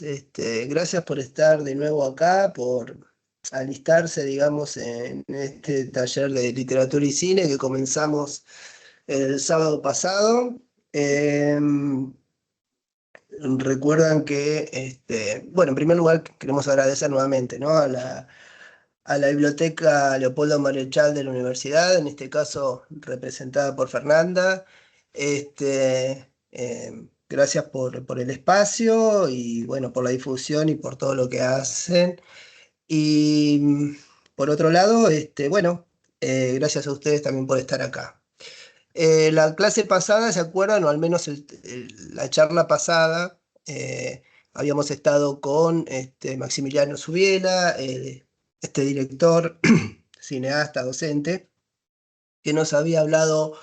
todos. Gracias por estar de nuevo acá, por alistarse, digamos, en este taller de literatura y cine que comenzamos el sábado pasado. Recuerdan que, bueno, en primer lugar queremos agradecer nuevamente, ¿no? a la Biblioteca Leopoldo Marechal de la Universidad, en este caso representada por Fernanda. Gracias por el espacio y bueno, por la difusión y por todo lo que hacen. Y por otro lado, bueno, gracias a ustedes también por estar acá. La clase pasada, ¿se acuerdan? O al menos la charla pasada, habíamos estado con Maximiliano Subiela, este director, cineasta, docente, que nos había hablado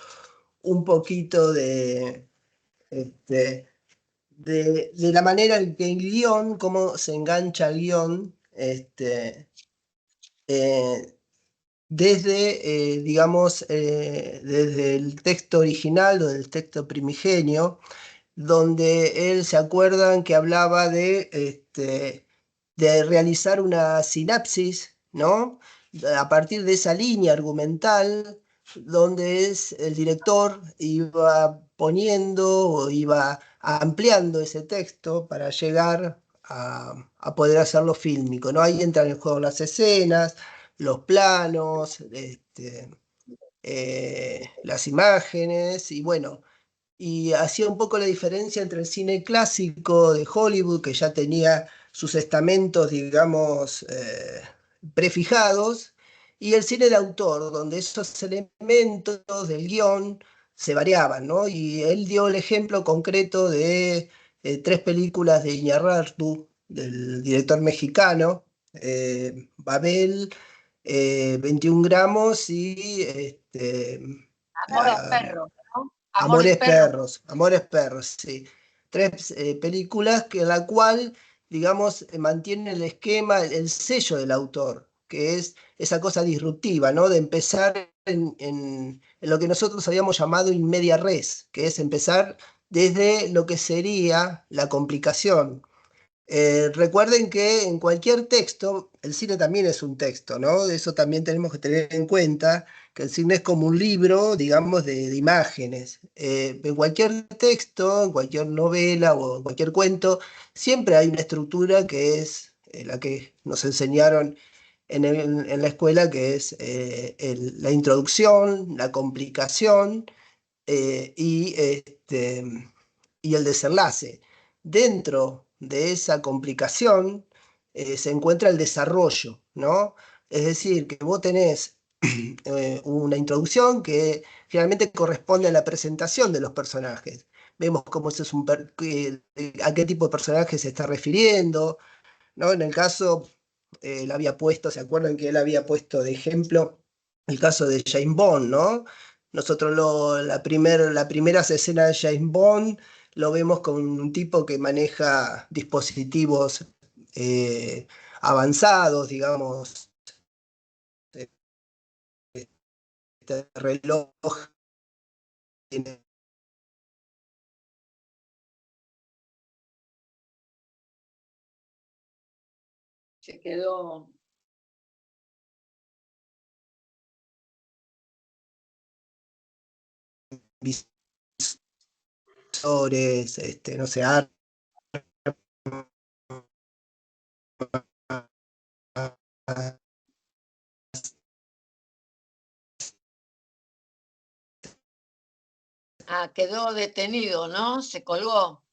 un poquito este, de la manera en que el guión, cómo se engancha el guión, eh, desde, digamos, desde el texto original o del texto primigenio, donde él se acuerdan que hablaba de realizar una sinapsis, ¿no? A partir de esa línea argumental, donde el director iba poniendo o iba ampliando ese texto para llegar a poder hacerlo fílmico, ¿no? Ahí entran en juego las escenas, los planos, las imágenes, y bueno, y hacía un poco la diferencia entre el cine clásico de Hollywood, que ya tenía sus estamentos, digamos, prefijados, y el cine de autor, donde esos elementos del guión se variaban, ¿no? Y él dio el ejemplo concreto de tres películas de Iñárritu, del director mexicano, Babel, 21 gramos y Amores perros, ¿no? Amores Perros, sí. Tres películas que en la cual, digamos, mantienen el esquema, el sello del autor, que es esa cosa disruptiva, ¿no? De empezar en lo que nosotros habíamos llamado in media res, que es empezar desde lo que sería la complicación. Recuerden que en cualquier texto, el cine también es un texto, ¿no? Eso también tenemos que tener en cuenta, que el cine es como un libro, digamos, de imágenes. En cualquier texto, en cualquier novela o en cualquier cuento, siempre hay una estructura que es la que nos enseñaron en la escuela, que es la introducción, la complicación y el desenlace. Dentro de esa complicación se encuentra el desarrollo, ¿no? Es decir, que vos tenés una introducción que finalmente corresponde a la presentación de los personajes. Vemos cómo ese es a qué tipo de personaje se está refiriendo, ¿no? En el caso, él había puesto, ¿se acuerdan que él había puesto de ejemplo el caso de James Bond, ¿no? Nosotros la primera escena de James Bond lo vemos con un tipo que maneja dispositivos avanzados, digamos, este reloj. Se quedó. Visores, no sé, armas, Ah, quedó detenido, ¿no? Se colgó.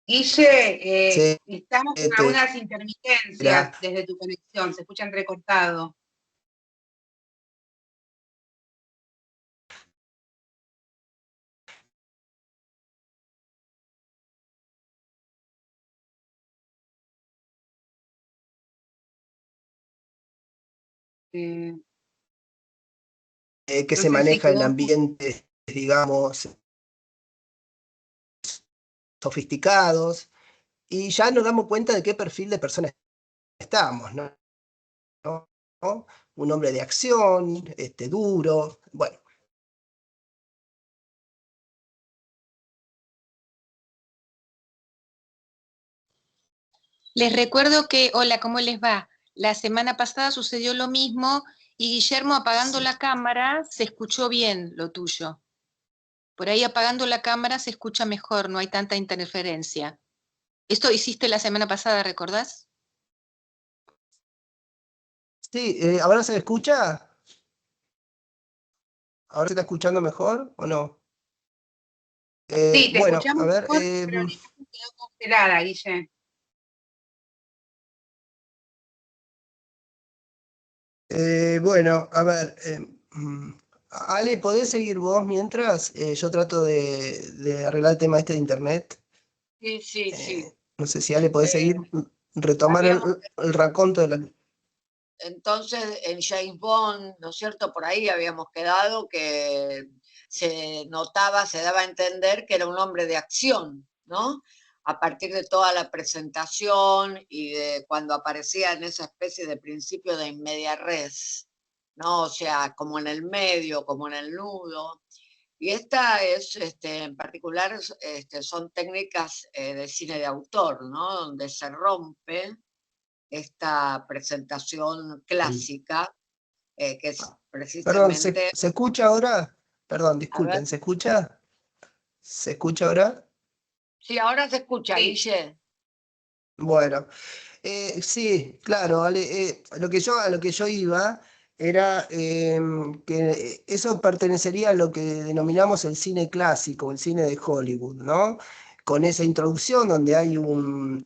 Guille, estamos con etcétera. algunas intermitencias desde tu conexión, se escucha entrecortado. Que No se sé si maneja en quedó. ambientes, digamos, sofisticados, y ya nos damos cuenta de qué perfil de personas estamos, ¿no? ¿No? Un hombre de acción, duro, bueno. Les recuerdo que, hola, ¿cómo les va? La semana pasada sucedió lo mismo y Guillermo, apagando la cámara, se escuchó bien lo tuyo. Por ahí apagando la cámara se escucha mejor, no hay tanta interferencia. Esto hiciste la semana pasada, ¿recordás? Sí, ¿ahora se escucha? ¿Ahora se está escuchando mejor o no? Sí, te Bueno, escuchamos a ver, mejor, pero la imagen quedó congelada, Guille. bueno, a ver, Ale, ¿podés seguir vos mientras yo trato de arreglar el tema este de internet? Sí, sí, sí. No sé si Ale podés Eh, seguir, retomar habíamos el raconto de la... Entonces, en James Bond, ¿no es cierto? Por ahí habíamos quedado que se notaba, se daba a entender que era un hombre de acción, ¿no? A partir de toda la presentación y de cuando aparecía en esa especie de principio de in media res, ¿no? O sea, como en el medio, como en el nudo. Y esta es, en particular, son técnicas de cine de autor, ¿no? Donde se rompe esta presentación clásica, que es Perdón, precisamente, ¿se escucha ahora? Perdón, a ver, disculpen, ¿se escucha? ¿Se escucha ahora? sí, ahora se escucha, Sí. Guille. Bueno, sí, claro, Ale, a lo que yo iba era que eso pertenecería a lo que denominamos el cine clásico, el cine de Hollywood, ¿no? Con esa introducción donde hay donde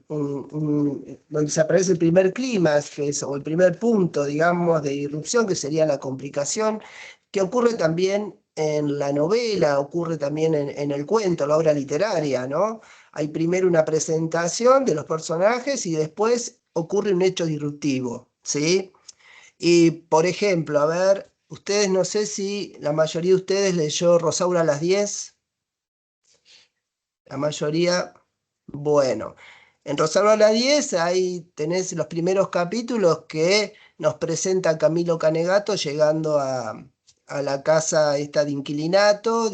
se aparece el primer clímax, o el primer punto, digamos, de irrupción, que sería la complicación, que ocurre también en la novela, ocurre también en el cuento, la obra literaria, ¿no? Hay primero una presentación de los personajes y después ocurre un hecho disruptivo, ¿sí? Y, por ejemplo, a ver, ustedes no sé si la mayoría de ustedes leyó Rosaura a las 10. La mayoría, bueno. En Rosaura a las 10 ahí tenés los primeros capítulos que nos presenta Camilo Canegato llegando a la casa esta de inquilinato,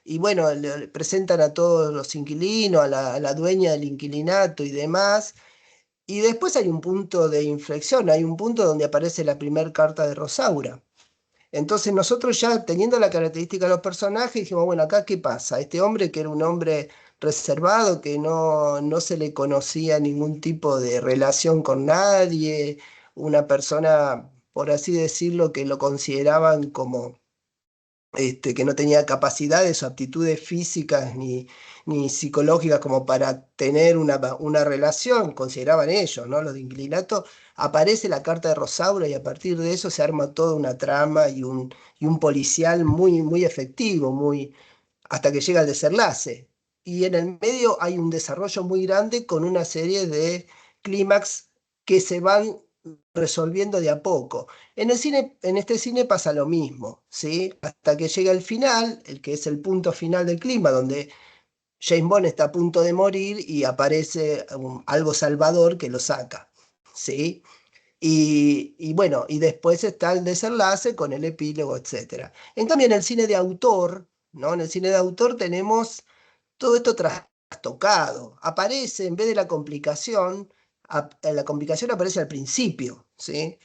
y bueno, le presentan a todos los inquilinos, a la dueña del inquilinato y demás. Y después hay un punto de inflexión, hay un punto donde aparece la primera carta de Rosaura. Entonces nosotros ya teniendo la característica de los personajes, dijimos, bueno, acá qué pasa. Este hombre que era un hombre reservado, que no se le conocía ningún tipo de relación con nadie, una persona, por así decirlo, que lo consideraban como que no tenía capacidades o aptitudes físicas ni psicológicas como para tener una relación, consideraban ellos, ¿no? Los de Inquilinato, aparece la carta de Rosaura y a partir de eso se arma toda una trama y un policial muy, muy efectivo, hasta que llega el desenlace. Y en el medio hay un desarrollo muy grande con una serie de clímax que se van resolviendo de a poco. En este cine pasa lo mismo, ¿sí? Hasta que llega el final, el que es el punto final del clima, donde James Bond está a punto de morir y aparece algo salvador que lo saca, ¿sí? Y bueno, y después está el desenlace con el epílogo, etc. En cambio, en el cine de autor, ¿no? En el cine de autor tenemos todo esto trastocado. Aparece, en vez de la complicación aparece al principio, ¿sí?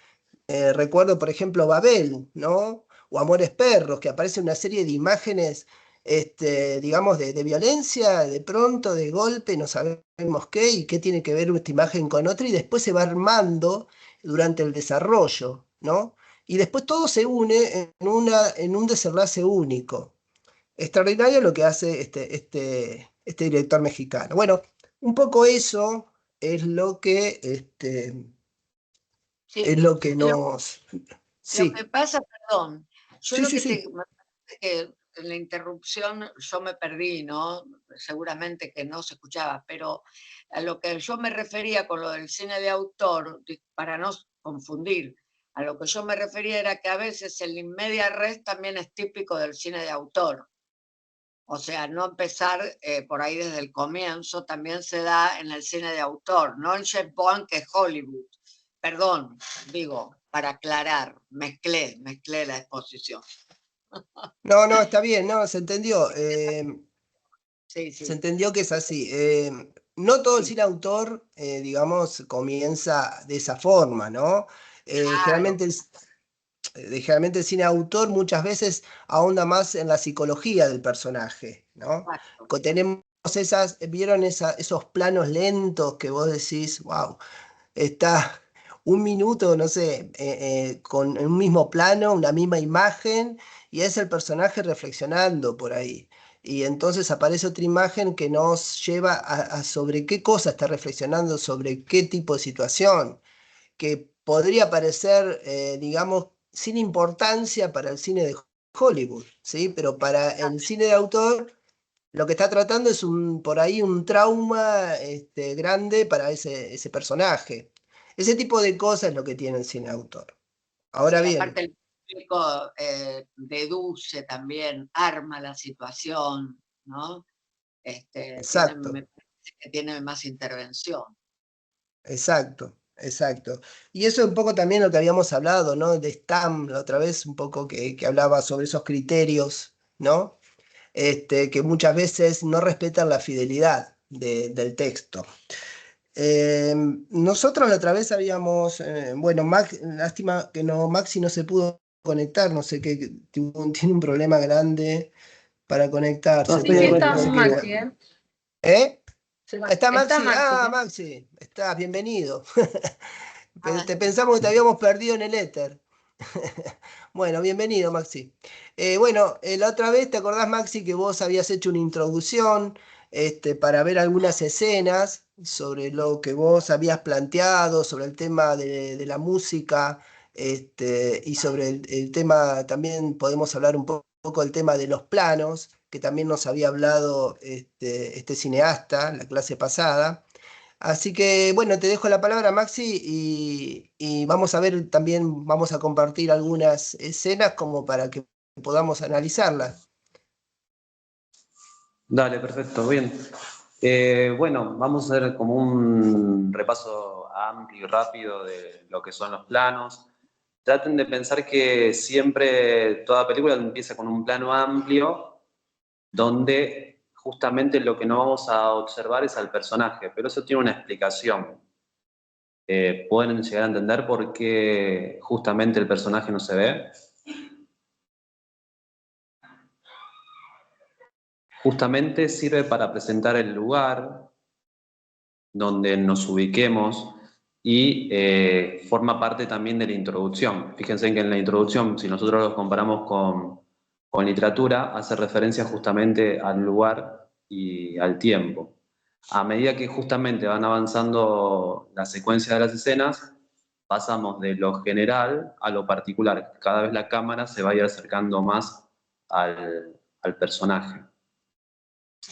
Recuerdo, por ejemplo, Babel, ¿no? O Amores Perros, que aparece una serie de imágenes, digamos, de violencia, de pronto, de golpe, no sabemos qué, y qué tiene que ver esta imagen con otra, y después se va armando durante el desarrollo, ¿no? Y después todo se une en un desenlace único. Extraordinario lo que hace este director mexicano. Bueno, un poco eso es lo que, Sí, es lo que lo, nos... lo que Sí, pasa, perdón, yo sí, lo sí, que me sí. parece que en la interrupción yo me perdí, ¿no? Seguramente que no se escuchaba, pero a lo que yo me refería con lo del cine de autor, para no confundir, a lo que yo me refería era que a veces el in media res también es típico del cine de autor. O sea, no empezar por ahí desde el comienzo también se da en el cine de autor, no en James Bond, que es Hollywood. Perdón, digo, para aclarar, mezclé la exposición. No, no, está bien, no, se entendió. Sí, Se sí. entendió que es así. no todo el cine autor, digamos, comienza de esa forma, ¿no? Claro, Generalmente el cine autor muchas veces ahonda más en la psicología del personaje, ¿no? exacto. Tenemos ¿vieron esos planos lentos que vos decís, wow, está un minuto, no sé, con un mismo plano, una misma imagen, y es el personaje reflexionando por ahí. Y entonces aparece otra imagen que nos lleva a sobre qué cosa está reflexionando, sobre qué tipo de situación, que podría parecer, digamos, sin importancia para el cine de Hollywood, ¿sí? Pero para el cine de autor lo que está tratando es por ahí un trauma grande para ese personaje. Ese tipo de cosas es lo que tiene el cine autor. Ahora Sí, bien, aparte el público deduce también, arma la situación, ¿no? Me exacto, parece que tiene más intervención. exacto. Y eso es un poco también lo que habíamos hablado, ¿no? De Stam, la otra vez, un poco que hablaba sobre esos criterios, ¿no? Que muchas veces no respetan la fidelidad del texto. Nosotros la otra vez habíamos, bueno, lástima que no, Maxi no se pudo conectar, no sé qué, tiene un problema grande para No, conectarse, estoy Sí, acá, pero no está sé estoy qué. acá. Maxi, ¿eh? ¿Eh? ¿Está Está Maxi? Maxi, Ah, ¿eh? Maxi, estás, bienvenido. Ah, Te pensamos que te habíamos perdido en el éter. Bueno, bienvenido, Maxi. Bueno, la otra vez, ¿te acordás, Maxi, que vos habías hecho una introducción para ver algunas escenas sobre lo que vos habías planteado, sobre el tema de la música, y sobre el tema, también podemos hablar un poco del tema de los planos, que también nos había hablado este cineasta la clase pasada. Así que bueno, te dejo la palabra, Maxi, y vamos a ver también, vamos a compartir algunas escenas como para que podamos analizarlas. Dale, perfecto, bien. Bueno, vamos a hacer como un repaso amplio y rápido de lo que son los planos. Traten de pensar que siempre toda película empieza con un plano amplio donde justamente lo que no vamos a observar es al personaje, pero eso tiene una explicación. ¿Pueden llegar a entender por qué justamente el personaje no se ve? Justamente sirve para presentar el lugar donde nos ubiquemos y forma parte también de la introducción. Fíjense que en la introducción, si nosotros lo comparamos con literatura, hace referencia justamente al lugar y al tiempo. A medida que justamente van avanzando la secuencia de las escenas, pasamos de lo general a lo particular. Cada vez la cámara se va a ir acercando más al personaje.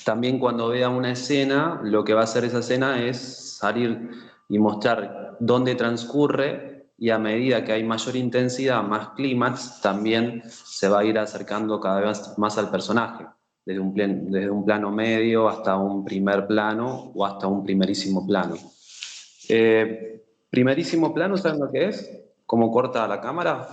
También cuando vea una escena, lo que va a hacer esa escena es salir y mostrar dónde transcurre, y a medida que hay mayor intensidad, más clímax, también se va a ir acercando cada vez más al personaje, desde un plano medio hasta un primer plano o hasta un primerísimo plano. Primerísimo plano, ¿saben lo que es? ¿Cómo corta la cámara?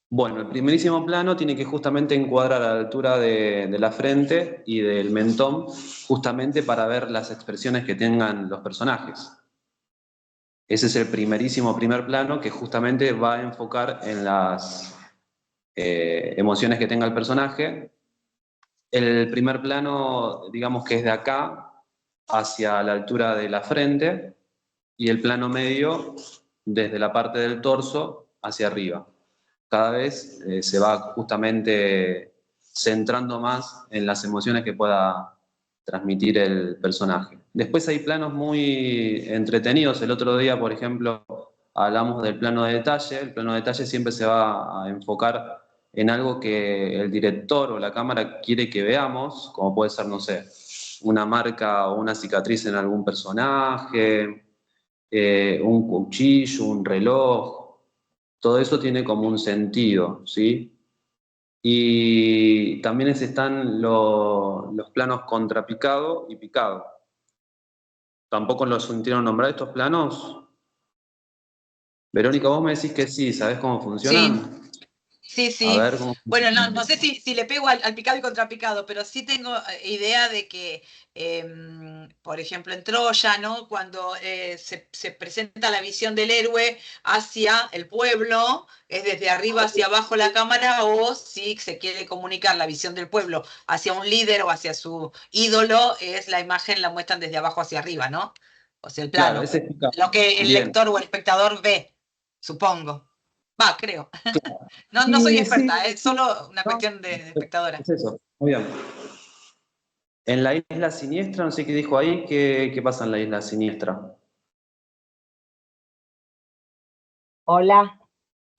Bueno, el primerísimo plano tiene que justamente encuadrar a la altura de la frente y del mentón, justamente para ver las expresiones que tengan los personajes. Ese es el primer plano que justamente va a enfocar en las emociones que tenga el personaje. El primer plano, digamos que es de acá hacia la altura de la frente, y el plano medio desde la parte del torso hacia arriba. Cada vez se va justamente centrando más en las emociones que pueda transmitir el personaje. Después hay planos muy entretenidos. El otro día, por ejemplo, hablamos del plano de detalle. El plano de detalle siempre se va a enfocar en algo que el director o la cámara quiere que veamos, como puede ser, no sé, una marca o una cicatriz en algún personaje, un cuchillo, un reloj. Todo eso tiene como un sentido, ¿sí? Y también están los planos contrapicado y picado. ¿Tampoco los sintieron nombrar estos planos? Verónica, vos me decís que sí, ¿sabés cómo Sí, funcionan? Sí, A sí. ver cómo... Bueno, no sé si le pego al picado y contrapicado, pero sí tengo idea de que, por ejemplo, en Troya, ¿no? Cuando se presenta la visión del héroe hacia el pueblo, es desde arriba hacia abajo la cámara, o si se quiere comunicar la visión del pueblo hacia un líder o hacia su ídolo, es la imagen la muestran desde abajo hacia arriba, ¿no? O sea, el Claro, plano. ese es picado. Lo que el Bien. lector o el espectador ve, supongo. Va, creo. No soy Sí, experta, sí, es solo una no, cuestión de espectadora. es eso, muy bien. En la isla siniestra, no sé qué dijo ahí, ¿qué pasa en la isla siniestra? Hola,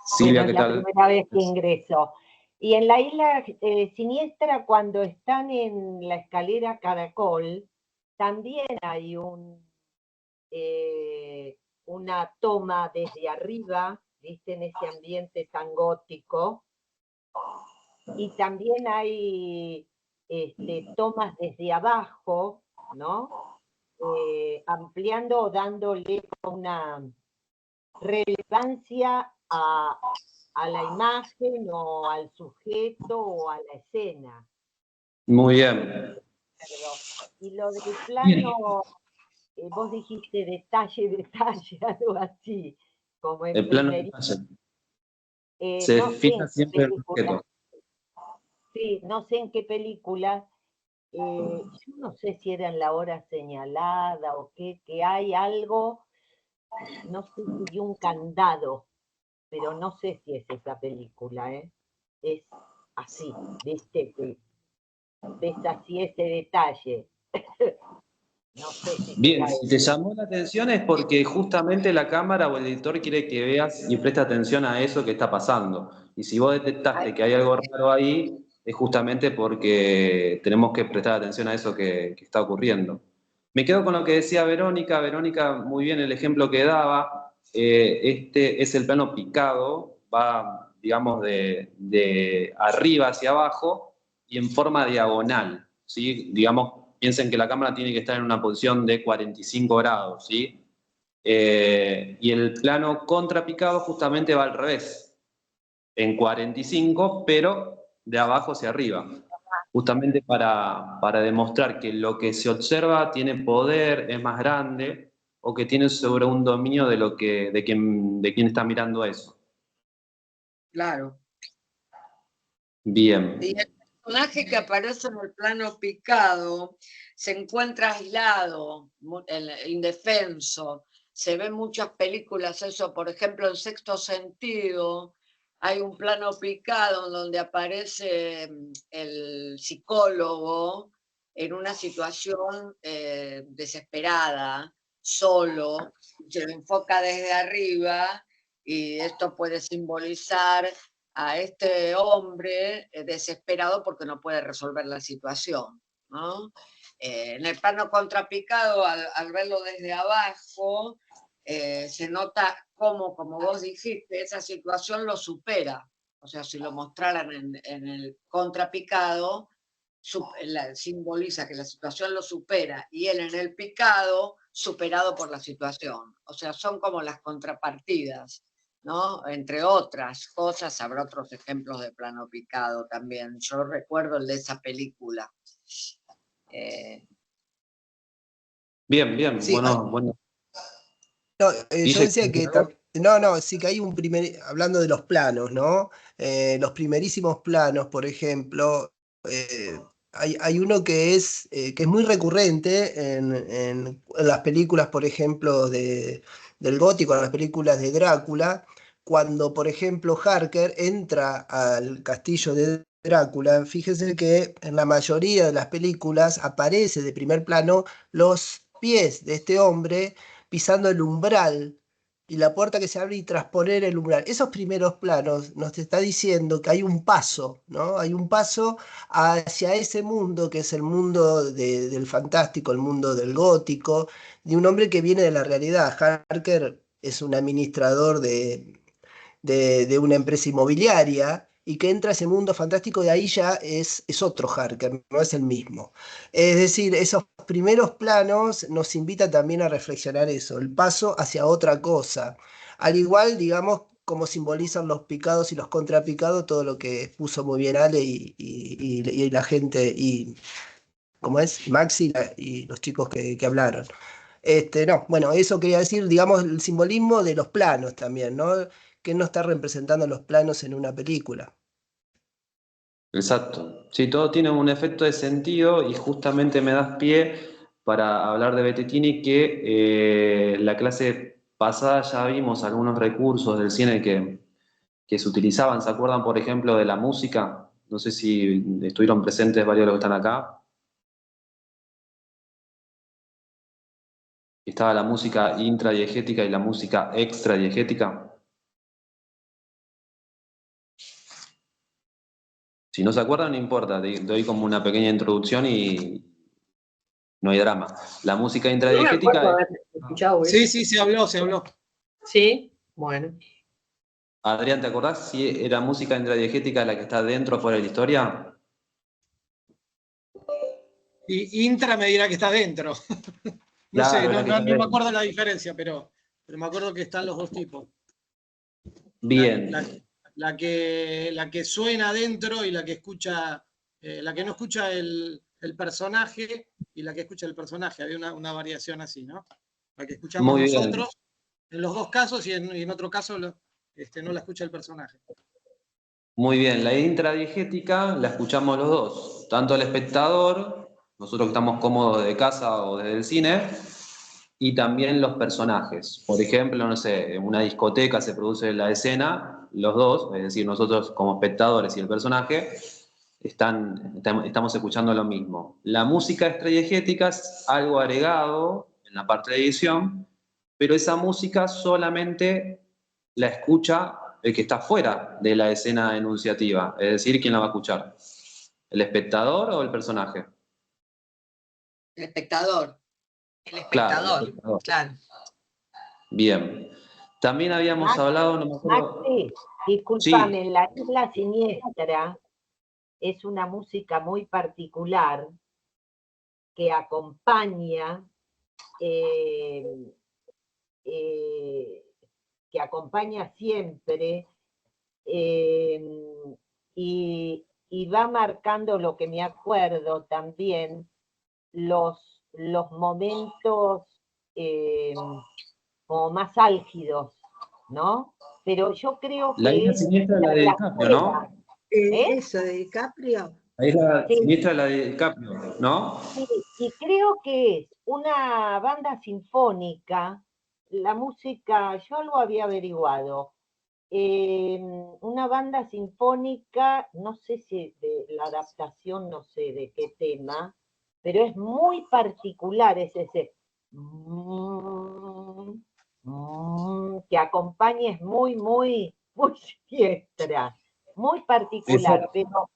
Silvia, bueno, ¿qué es la tal? primera vez que ingreso. Y en la isla siniestra, cuando están en la escalera Caracol, también hay una toma desde arriba, ¿viste? En ese ambiente tan gótico. Y también hay tomas desde abajo, ¿no? Ampliando o dándole una relevancia a la imagen o al sujeto o a la escena. Muy bien. Y lo del Bien. plano, vos dijiste detalle, algo así, como en El plano primer. se No sé fija en qué siempre en el película, objeto. sí, no sé en qué película, yo no sé si era en la hora señalada o qué, que hay algo, no sé si de un candado, pero no sé si es esa película, ¿eh? Es así, viste, que ves así ese detalle. No sé si Bien, será si te eso. llamó la atención es porque justamente la cámara o el editor quiere que veas y preste atención a eso que está pasando. Y si vos detectaste que hay algo raro ahí, es justamente porque tenemos que prestar atención a eso que está ocurriendo. Me quedo con lo que decía Verónica. Verónica, muy bien el ejemplo que daba. Este es el plano picado, va, digamos, de arriba hacia abajo y en forma diagonal, ¿sí? Digamos, piensen que la cámara tiene que estar en una posición de 45 grados, ¿sí? Y el plano contrapicado justamente va al revés, en 45, pero de abajo hacia arriba. Justamente para demostrar que lo que se observa tiene poder, es más grande, o que tiene sobre un dominio de quien está mirando eso. Claro. Bien. Y el personaje que aparece en el plano picado se encuentra aislado, indefenso. Se ven muchas películas eso, por ejemplo, en Sexto Sentido hay un plano picado en donde aparece el psicólogo en una situación desesperada, solo, se lo enfoca desde arriba y esto puede simbolizar a este hombre desesperado porque no puede resolver la situación, ¿no? En el plano contrapicado, al verlo desde abajo, se nota cómo, como vos dijiste, esa situación lo supera. O sea, si lo mostraran en el contrapicado, simboliza que la situación lo supera y él en el picado, superado por la situación. O sea, son como las contrapartidas, ¿no? Entre otras cosas, habrá otros ejemplos de plano picado también. Yo recuerdo el de esa película. Bien, Sí, bueno. no, yo Guille, decía que no, sí que hay un hablando de los planos, ¿no? Los primerísimos planos, por ejemplo, hay uno que es muy recurrente en las películas, por ejemplo, del gótico, en las películas de Drácula, cuando, por ejemplo, Harker entra al castillo de Drácula. Fíjese que en la mayoría de las películas aparece de primer plano los pies de este hombre pisando el umbral y la puerta que se abre y trasponer el umbral. Esos primeros planos nos está diciendo que hay un paso, ¿no? Hay un paso hacia ese mundo que es el mundo del fantástico, el mundo del gótico, de un hombre que viene de la realidad. Harker es un administrador de una empresa inmobiliaria y que entra a ese mundo fantástico y ahí ya es otro Harker, no es el mismo. Es decir, esos primeros planos nos invitan también a reflexionar eso, el paso hacia otra cosa. Al igual, digamos, cómo simbolizan los picados y los contrapicados, todo lo que puso muy bien Ale y la gente, y como es Maxi y los chicos que hablaron. No, bueno, eso quería decir, digamos, el simbolismo de los planos también, ¿no? Que no está representando los planos en una película. Exacto. Sí, todo tiene un efecto de sentido y justamente me das pie para hablar de Bettini, que la clase pasada ya vimos algunos recursos del cine que se utilizaban. ¿Se acuerdan, por ejemplo, de la música? No sé si estuvieron presentes varios de los que están acá. Estaba la música intradiegética y la música extradiegética. Si no se acuerdan, no importa, doy como una pequeña introducción y no hay drama. La música intradiegética... Sí, se habló. Sí, bueno. Adrián, ¿te acordás si era música intradiegética la que está dentro o fuera de la historia? Y intra me dirá que está dentro. No Claro, sé, la que está no me dentro. acuerdo la diferencia, pero me acuerdo que están los dos tipos. Bien. La que suena adentro y la que escucha, la que no escucha el personaje y la que escucha el personaje. Había una variación así, ¿no? La que escuchamos Muy bien. nosotros, en los dos casos, y en otro caso no la escucha el personaje. Muy bien, la intradiegética la escuchamos los dos, tanto el espectador, nosotros que estamos cómodos de casa o desde el cine, y también los personajes. Por ejemplo, no sé, en una discoteca se produce la escena, los dos, es decir, nosotros como espectadores y el personaje, estamos escuchando lo mismo. La música extradiegética es algo agregado en la parte de edición, pero esa música solamente la escucha el que está fuera de la escena enunciativa, es decir, ¿quién la va a escuchar? ¿El espectador o el personaje? El espectador. El Claro, espectador, el espectador. claro. Bien. También habíamos hablado, no me acuerdo. Maxi, discúlpame, Sí. La Isla Siniestra es una música muy particular que acompaña siempre y va marcando lo que me acuerdo también, los momentos como más álgidos, ¿no? Pero yo creo La isla que siniestra es la de DiCaprio, ¿no? Eso de DiCaprio. La isla Sí. siniestra es la de DiCaprio, ¿no? Sí, y creo que es una banda sinfónica, la música, yo lo había averiguado, una banda sinfónica, no sé si de la adaptación, no sé de qué tema, pero es muy particular, es ese que acompaña, es muy siniestra, muy particular, Exacto. pero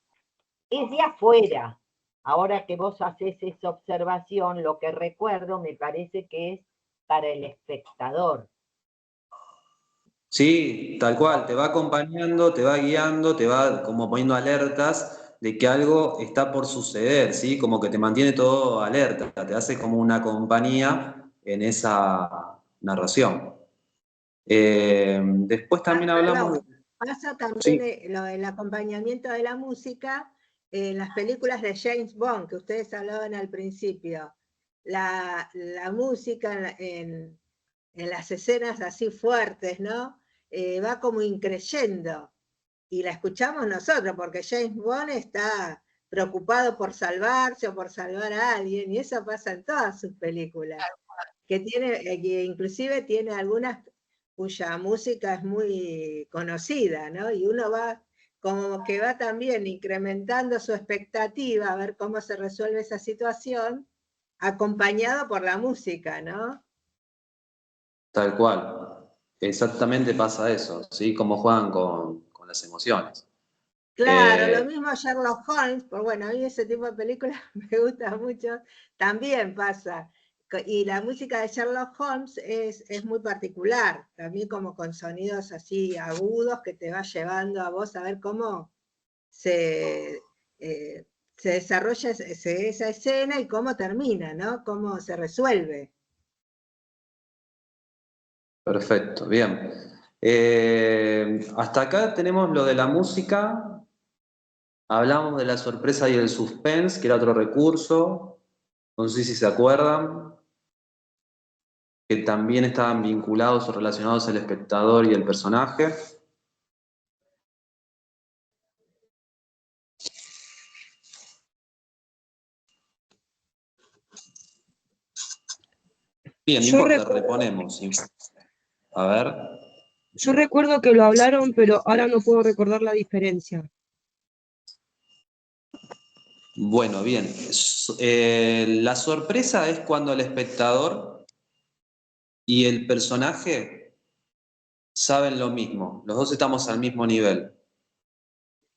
es de afuera. Ahora que vos haces esa observación, lo que recuerdo me parece que es para el espectador. Sí, tal cual, te va acompañando, te va guiando, te va como poniendo alertas de que algo está por suceder, ¿sí? Como que te mantiene todo alerta, te hace como una compañía en esa narración. Después también hablamos... Pasa también Sí. el acompañamiento de la música en las películas de James Bond, que ustedes hablaban al principio. La música en las escenas así fuertes, ¿no? Va como increyendo. Y la escuchamos nosotros, porque James Bond está preocupado por salvarse o por salvar a alguien, y eso pasa en todas sus películas. Que inclusive tiene algunas cuya música es muy conocida, ¿no? Y uno va como que va también incrementando su expectativa a ver cómo se resuelve esa situación, acompañado por la música, ¿no? Tal cual, exactamente pasa eso, ¿sí? Cómo juegan con las emociones. Claro, lo mismo Sherlock Holmes, pues bueno, a mí ese tipo de películas me gusta mucho, también pasa. Y la música de Sherlock Holmes es muy particular, también como con sonidos así agudos que te va llevando a vos a ver cómo se desarrolla esa escena y cómo termina, ¿no? Cómo se resuelve. Perfecto, bien. Hasta acá tenemos lo de la música. Hablamos de la sorpresa y el suspense, que era otro recurso. No sé si se acuerdan. Que también estaban vinculados o relacionados al espectador y el personaje. Bien, no importa, reponemos. A ver. Yo recuerdo que lo hablaron, pero ahora no puedo recordar la diferencia. Bueno, bien. La sorpresa es cuando el espectador y el personaje saben lo mismo. Los dos estamos al mismo nivel.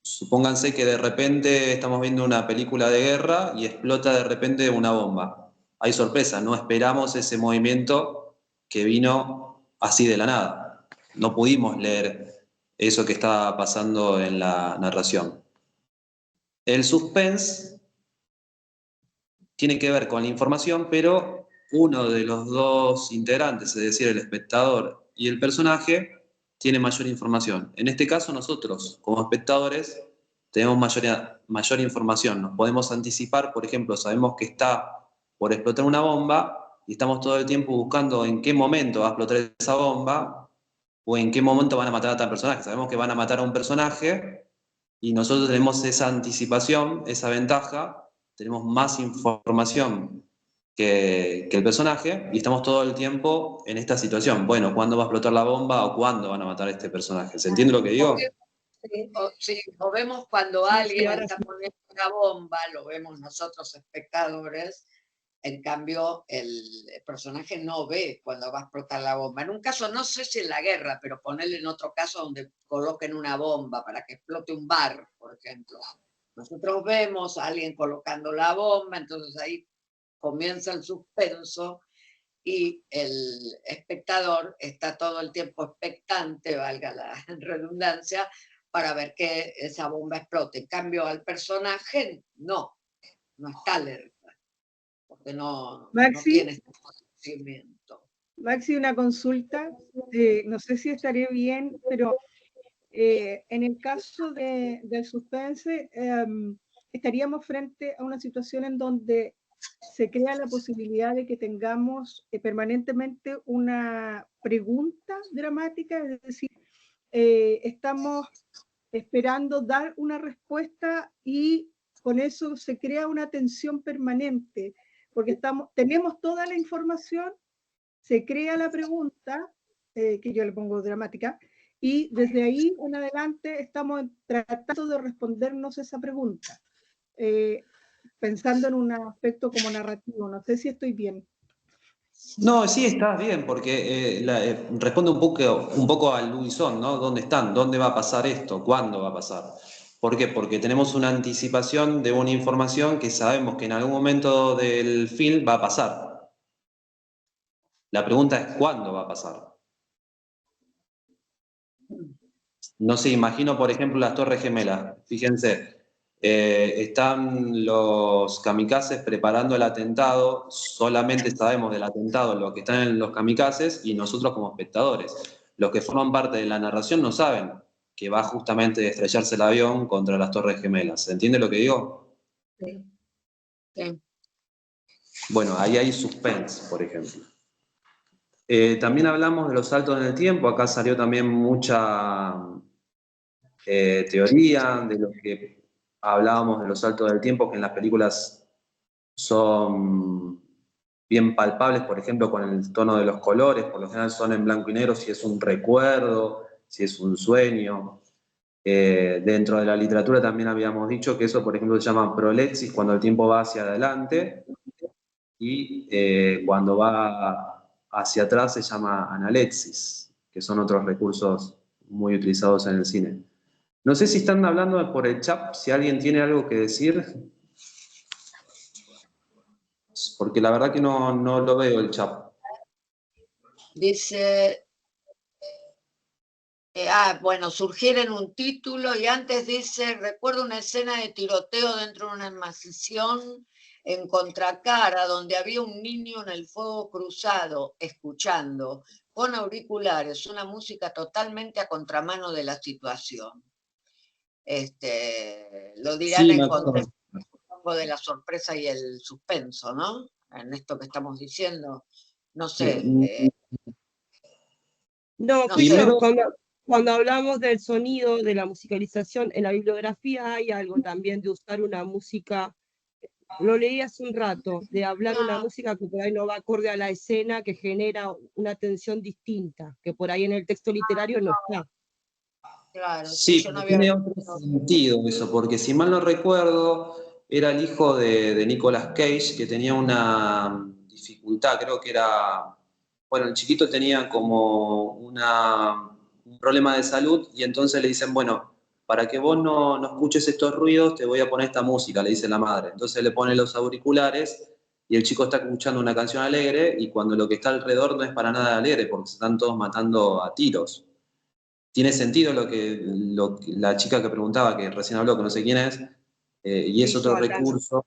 Supónganse que de repente estamos viendo una película de guerra y explota de repente una bomba. Hay sorpresa, no esperamos ese movimiento que vino así de la nada. No pudimos leer eso que estaba pasando en la narración. El suspense tiene que ver con la información, pero uno de los dos integrantes, es decir, el espectador y el personaje, tiene mayor información. En este caso nosotros, como espectadores, tenemos mayor información. Nos podemos anticipar, por ejemplo, sabemos que está por explotar una bomba y estamos todo el tiempo buscando en qué momento va a explotar esa bomba o en qué momento van a matar a tal personaje. Sabemos que van a matar a un personaje y nosotros tenemos esa anticipación, esa ventaja, tenemos más información que el personaje y estamos todo el tiempo en esta situación. Bueno, ¿cuándo va a explotar la bomba o cuándo van a matar a este personaje? ¿Se entiende lo que digo? Sí, lo vemos cuando alguien está poniendo una bomba, lo vemos nosotros espectadores, en cambio el personaje no ve cuando va a explotar la bomba. En un caso, no sé si en la guerra, pero ponerle en otro caso donde coloquen una bomba para que explote un bar, por ejemplo. Nosotros vemos a alguien colocando la bomba, entonces ahí comienza el suspenso y el espectador está todo el tiempo expectante, valga la redundancia, para ver que esa bomba explote. En cambio, al personaje no está alerta, porque no tiene este conocimiento. Maxi, una consulta, no sé si estaré bien, pero en el caso del suspense, estaríamos frente a una situación en donde se crea la posibilidad de que tengamos permanentemente una pregunta dramática, es decir, estamos esperando dar una respuesta y con eso se crea una tensión permanente, porque tenemos toda la información, se crea la pregunta, que yo le pongo dramática, y desde ahí en adelante estamos tratando de respondernos esa pregunta, pensando en un aspecto como narrativo. No sé si estoy bien. No, sí, estás bien, porque responde un poco al Luisón, ¿no? ¿Dónde están? ¿Dónde va a pasar esto? ¿Cuándo va a pasar? ¿Por qué? Porque tenemos una anticipación de una información que sabemos que en algún momento del film va a pasar. La pregunta es ¿cuándo va a pasar? No sé, imagino, por ejemplo, las Torres Gemelas. Fíjense, están los kamikazes preparando el atentado, solamente sabemos del atentado lo que están en los kamikazes y nosotros como espectadores. Los que forman parte de la narración no saben que va justamente a estrellarse el avión contra las Torres Gemelas. ¿Se entiende lo que digo? Sí. Sí. Bueno, ahí hay suspense, por ejemplo. También hablamos de los saltos en el tiempo. Acá salió también mucha teoría de lo que hablábamos de los saltos del tiempo, que en las películas son bien palpables, por ejemplo, con el tono de los colores. Por lo general son en blanco y negro, si es un recuerdo, si es un sueño. Dentro de la literatura también habíamos dicho que eso, por ejemplo, se llama prolepsis, cuando el tiempo va hacia adelante, y cuando va hacia atrás se llama analepsis, que son otros recursos muy utilizados en el cine. No sé si están hablando por el chat, si alguien tiene algo que decir, porque la verdad que no lo veo el chat. Dice, bueno, surgir en un título, y antes dice, recuerdo una escena de tiroteo dentro de una almacén en Contracara, donde había un niño en el fuego cruzado, escuchando. con auriculares, una música totalmente a contramano de la situación. Lo dirán Sí, en me acuerdo. contexto de la sorpresa y el suspenso, ¿no? En esto que estamos diciendo. No sé. No, no justo sé. cuando hablamos del sonido, de la musicalización, en la bibliografía hay algo también de usar una música, lo leí hace un rato, de hablar una música que por ahí no va acorde a la escena, que genera una tensión distinta, que por ahí en el texto literario no está. Claro, Sí, yo no pero había tiene otro sentido eso, porque si mal no recuerdo, era el hijo de Nicolas Cage que tenía una dificultad, creo que era, bueno, el chiquito tenía como un problema de salud y entonces le dicen, bueno, para que vos no escuches estos ruidos, te voy a poner esta música, le dice la madre. Entonces le pone los auriculares y el chico está escuchando una canción alegre y cuando lo que está alrededor no es para nada alegre porque se están todos matando a tiros. Tiene sentido la chica que preguntaba, que recién habló, que no sé quién es, y es Sí, otro yo, Aldana. recurso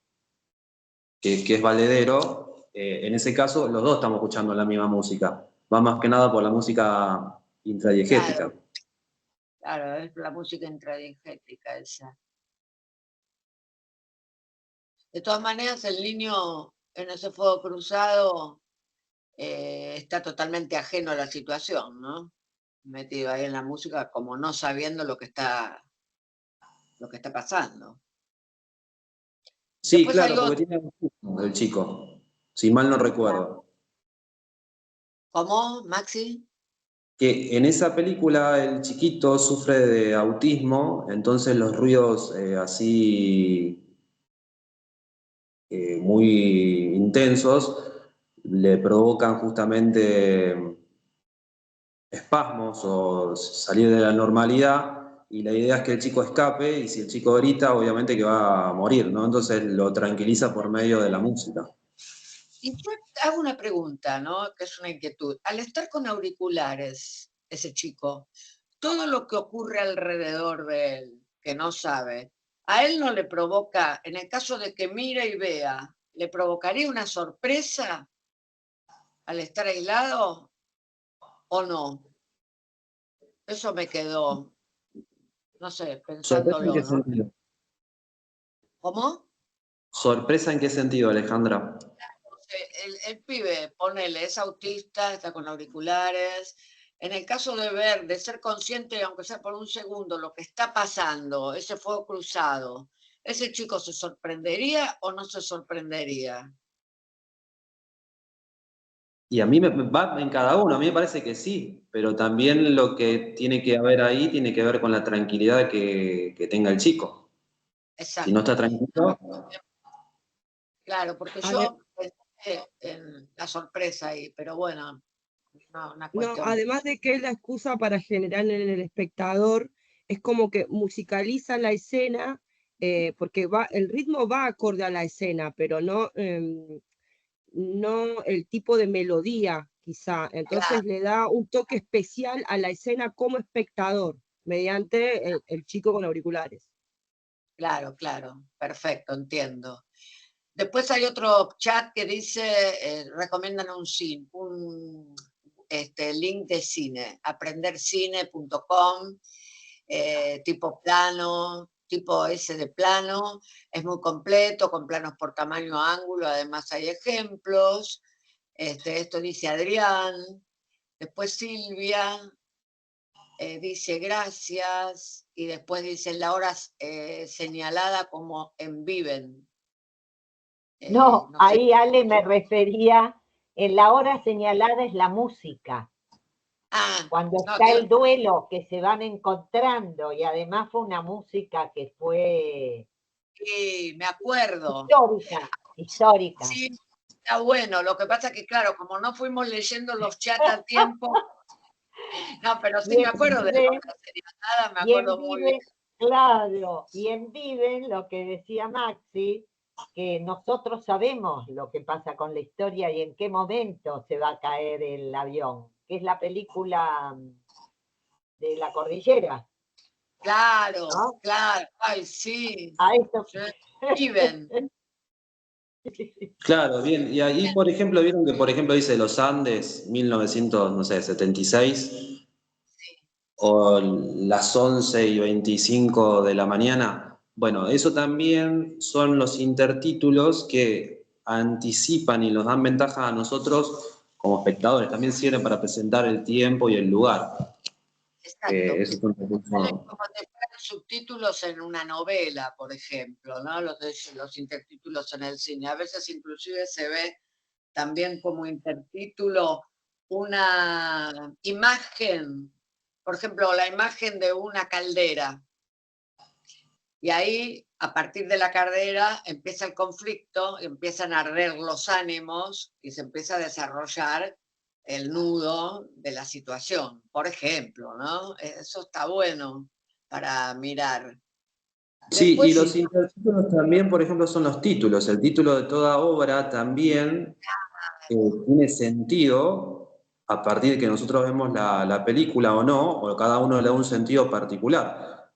que es valedero. En ese caso, los dos estamos escuchando la misma música. Va más que nada por la música intradiegética. Claro, es la música intradiegética esa. De todas maneras, el niño en ese fuego cruzado está totalmente ajeno a la situación, ¿no? Metido ahí en la música como no sabiendo lo que está pasando. Sí, Después claro, hay porque tiene autismo el chico, si mal no recuerdo. ¿Cómo, Maxi? Que en esa película el chiquito sufre de autismo, entonces los ruidos así muy intensos le provocan justamente espasmos o salir de la normalidad y la idea es que el chico escape y si el chico grita obviamente que va a morir, ¿no? Entonces lo tranquiliza por medio de la música. Y yo hago una pregunta, ¿no? Que es una inquietud. Al estar con auriculares, ese chico, todo lo que ocurre alrededor de él, que no sabe, a él no le provoca, en el caso de que mire y vea, ¿le provocaría una sorpresa al estar aislado o no? Eso me quedó, no sé, ¿Sorpresa en pensándolo, qué ¿no? sentido? ¿Cómo? ¿Sorpresa en qué sentido, Alejandra? El pibe, ponele, es autista, está con auriculares. En el caso de ver, de ser consciente, aunque sea por un segundo, lo que está pasando, ese fuego cruzado, ¿ese chico se sorprendería o no se sorprendería? Y a mí me va en cada uno, a mí me parece que sí, pero también lo que tiene que haber ahí tiene que ver con la tranquilidad que tenga el chico. Exacto. Si no está tranquilo... Claro, porque yo pensé en la sorpresa ahí, pero bueno, no, una No, cuestión. además de que es la excusa para generar en el espectador, es como que musicaliza la escena, porque el ritmo va acorde a la escena, pero no el tipo de melodía, quizá. Entonces le da un toque especial a la escena como espectador, mediante el chico con auriculares. Claro, claro, perfecto, entiendo. Después hay otro chat que dice, recomiendan un link de cine, aprendercine.com, tipo plano, tipo S de plano, es muy completo, con planos por tamaño, ángulo, además hay ejemplos. Esto dice Adrián. Después Silvia dice gracias, y después dice la hora señalada como en Viven. No, no sé. ahí Ale me refería, en la hora señalada es la música. Cuando está el duelo, que se van encontrando, y además fue una música que fue... Sí, me acuerdo. Histórica. Sí, está bueno. Lo que pasa es que, claro, como no fuimos leyendo los chats a tiempo, no, pero sí me acuerdo de la hora señalada, me acuerdo muy bien. Claro, y en Viven, lo que decía Maxi, que nosotros sabemos lo que pasa con la historia y en qué momento se va a caer el avión, que es la película de la cordillera. Claro, ¿no? claro, ay, sí. A esto. Viven. Claro, bien. Y ahí, por ejemplo, vieron que, por ejemplo, dice Los Andes, 1976, o las 11:25 de la mañana. Bueno, eso también son los intertítulos que anticipan y nos dan ventaja a nosotros como espectadores. También sirven para presentar el tiempo y el lugar. Exacto. Eso es un recurso. Como te ponen subtítulos en una novela, por ejemplo, ¿no? Los intertítulos en el cine. A veces inclusive se ve también como intertítulo una imagen, por ejemplo, la imagen de una caldera. Y ahí, a partir de la caldera, empieza el conflicto, empiezan a arder los ánimos y se empieza a desarrollar el nudo de la situación, por ejemplo, ¿no? Eso está bueno para mirar. Sí, Después, y los intertítulos también, por ejemplo, son los títulos. El título de toda obra también tiene sentido a partir de que nosotros vemos la película o no, o cada uno le da un sentido particular.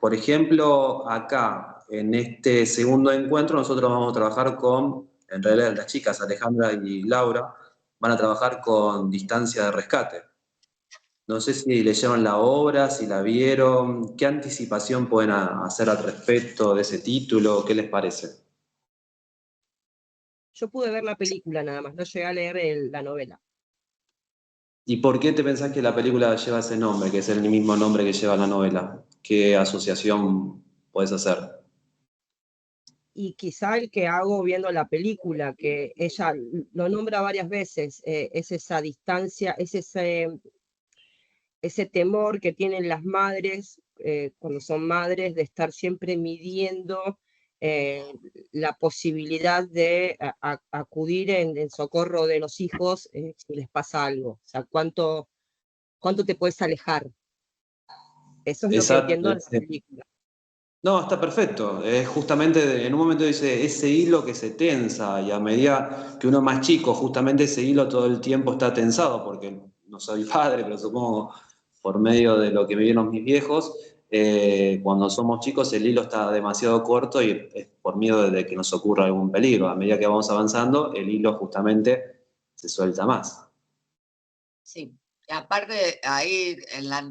Por ejemplo, acá, en este segundo encuentro, nosotros vamos a trabajar con, en realidad las chicas, Alejandra y Laura, van a trabajar con Distancia de Rescate. No sé si leyeron la obra, si la vieron, ¿qué anticipación pueden hacer al respecto de ese título? ¿Qué les parece? Yo pude ver la película nada más, no llegué a leer la novela. ¿Y por qué te pensás que la película lleva ese nombre, que es el mismo nombre que lleva la novela? ¿Qué asociación puedes hacer? Y quizá el que hago viendo la película, que ella lo nombra varias veces, es esa distancia, es ese temor que tienen las madres cuando son madres de estar siempre midiendo la posibilidad de acudir en socorro de los hijos si les pasa algo. O sea, ¿cuánto te puedes alejar? Eso es lo que entiendo en la película. No, está perfecto. Es justamente, en un momento dice, ese hilo que se tensa, y a medida que uno es más chico, justamente ese hilo todo el tiempo está tensado, porque no soy padre, pero supongo por medio de lo que vivieron mis viejos, cuando somos chicos el hilo está demasiado corto y es por miedo de que nos ocurra algún peligro. A medida que vamos avanzando, el hilo justamente se suelta más. Sí, y aparte ahí,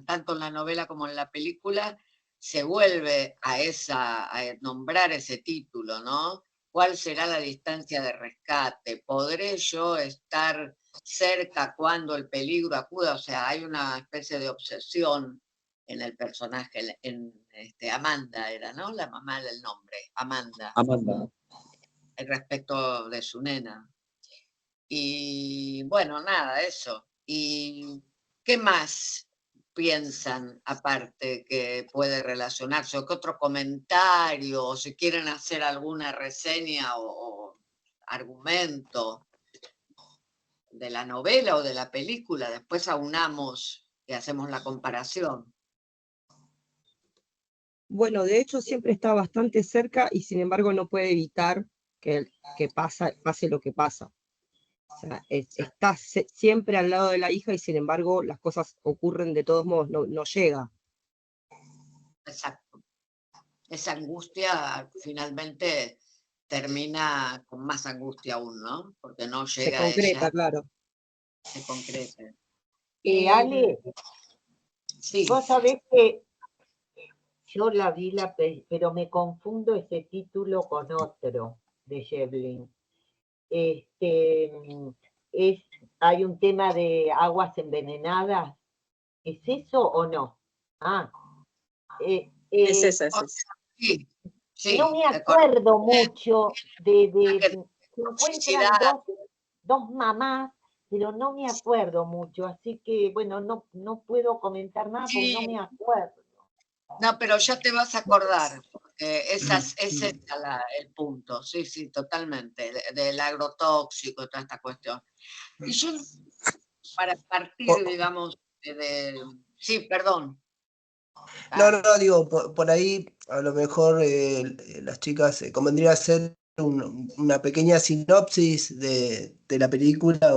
tanto en la novela como en la película, se vuelve a nombrar ese título, ¿no? ¿Cuál será la distancia de rescate? ¿Podré yo estar cerca cuando el peligro acuda? O sea, hay una especie de obsesión en el personaje, Amanda era, ¿no? La mamá del nombre, Amanda. Amanda. Respecto de su nena. Y bueno, nada, eso. ¿Y qué más piensan aparte que puede relacionarse? ¿O qué otro comentario? ¿O si quieren hacer alguna reseña o argumento de la novela o de la película? Después aunamos y hacemos la comparación. Bueno, de hecho siempre está bastante cerca y sin embargo no puede evitar que pase lo que pasa. O sea, está siempre al lado de la hija y sin embargo las cosas ocurren de todos modos, no llega. Exacto. Esa angustia finalmente termina con más angustia aún, ¿no? Porque no llega se concreta, ella. Claro. Se concreta. Ale, sí. Vos sabés que yo la vi, pero me confundo ese título con otro de Shevlin. Hay un tema de aguas envenenadas. ¿Es eso o no? Es esa. Sí, sí, no me acuerdo mucho se encuentran dos mamás, pero no me acuerdo mucho, así que bueno, no puedo comentar nada porque no me acuerdo. No, pero ya te vas a acordar, porque ese es el punto, sí, totalmente, del agrotóxico, toda esta cuestión. Y yo, para partir, digamos, sí, perdón. No, digo, por ahí a lo mejor las chicas convendría hacer una pequeña sinopsis de la película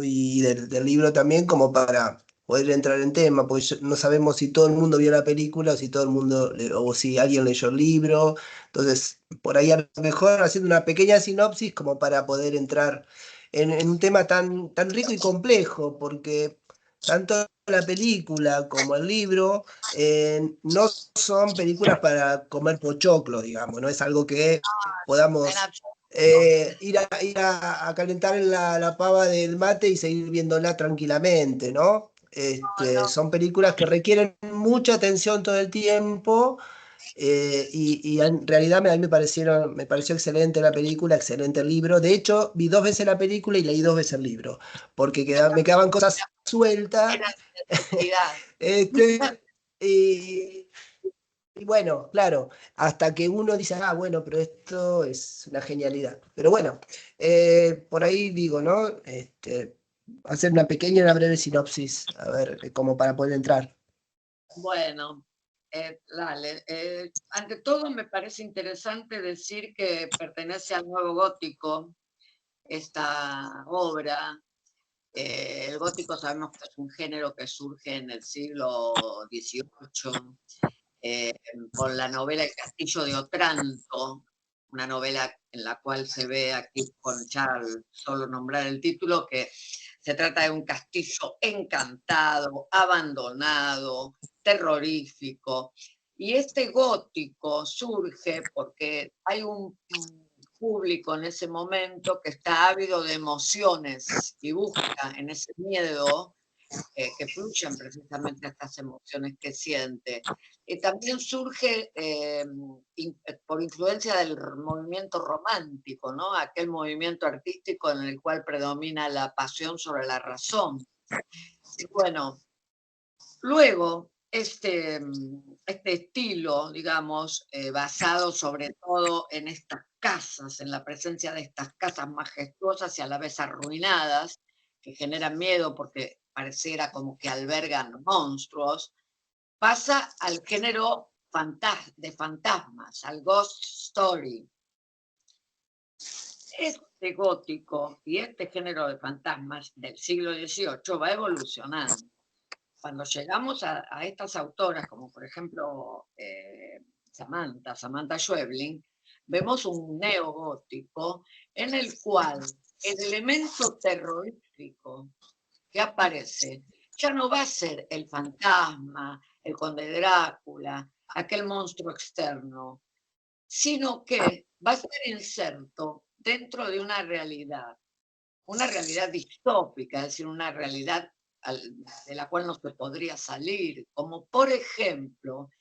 y del libro también, como para poder entrar en tema, porque no sabemos si todo el mundo vio la película o si todo el mundo, o si alguien leyó el libro. Entonces, por ahí a lo mejor haciendo una pequeña sinopsis como para poder entrar en un tema tan, tan rico y complejo, porque tanto la película como el libro no son películas para comer pochoclo, digamos, no es algo que podamos ir a calentar la pava del mate y seguir viéndola tranquilamente, ¿no? Son películas que requieren mucha atención todo el tiempo. Y en realidad a mí me pareció excelente la película, excelente el libro. De hecho, vi 2 veces la película y leí 2 veces el libro, porque me quedaban cosas sueltas. Y, y bueno, claro, hasta que uno dice, ah, bueno, pero esto es una genialidad. Pero bueno, por ahí digo, ¿no? Hacer una pequeña y una breve sinopsis, a ver, como para poder entrar. Bueno, dale. Ante todo me parece interesante decir que pertenece al nuevo gótico esta obra. El gótico sabemos que es un género que surge en el siglo XVIII por la novela El Castillo de Otranto, una novela en la cual se ve aquí con Charles, solo nombrar el título, que se trata de un castillo encantado, abandonado, terrorífico. Y este gótico surge porque hay un público en ese momento que está ávido de emociones y busca en ese miedo que fluyen precisamente estas emociones que siente. Y también surge por influencia del movimiento romántico, ¿no? Aquel movimiento artístico en el cual predomina la pasión sobre la razón. Y bueno, luego este estilo, digamos, basado sobre todo en estas casas, en la presencia de estas casas majestuosas y a la vez arruinadas, que generan miedo porque pareciera como que albergan monstruos, pasa al género de fantasmas, al ghost story. Este gótico y este género de fantasmas del siglo XVIII va evolucionando. Cuando llegamos a estas autoras, como por ejemplo Samantha Schweblin, vemos un neogótico en el cual el elemento terrorífico que aparece ya no va a ser el fantasma, el conde Drácula, aquel monstruo externo, sino que va a ser inserto dentro de una realidad distópica, es decir, una realidad de la cual no se podría salir, como por ejemplo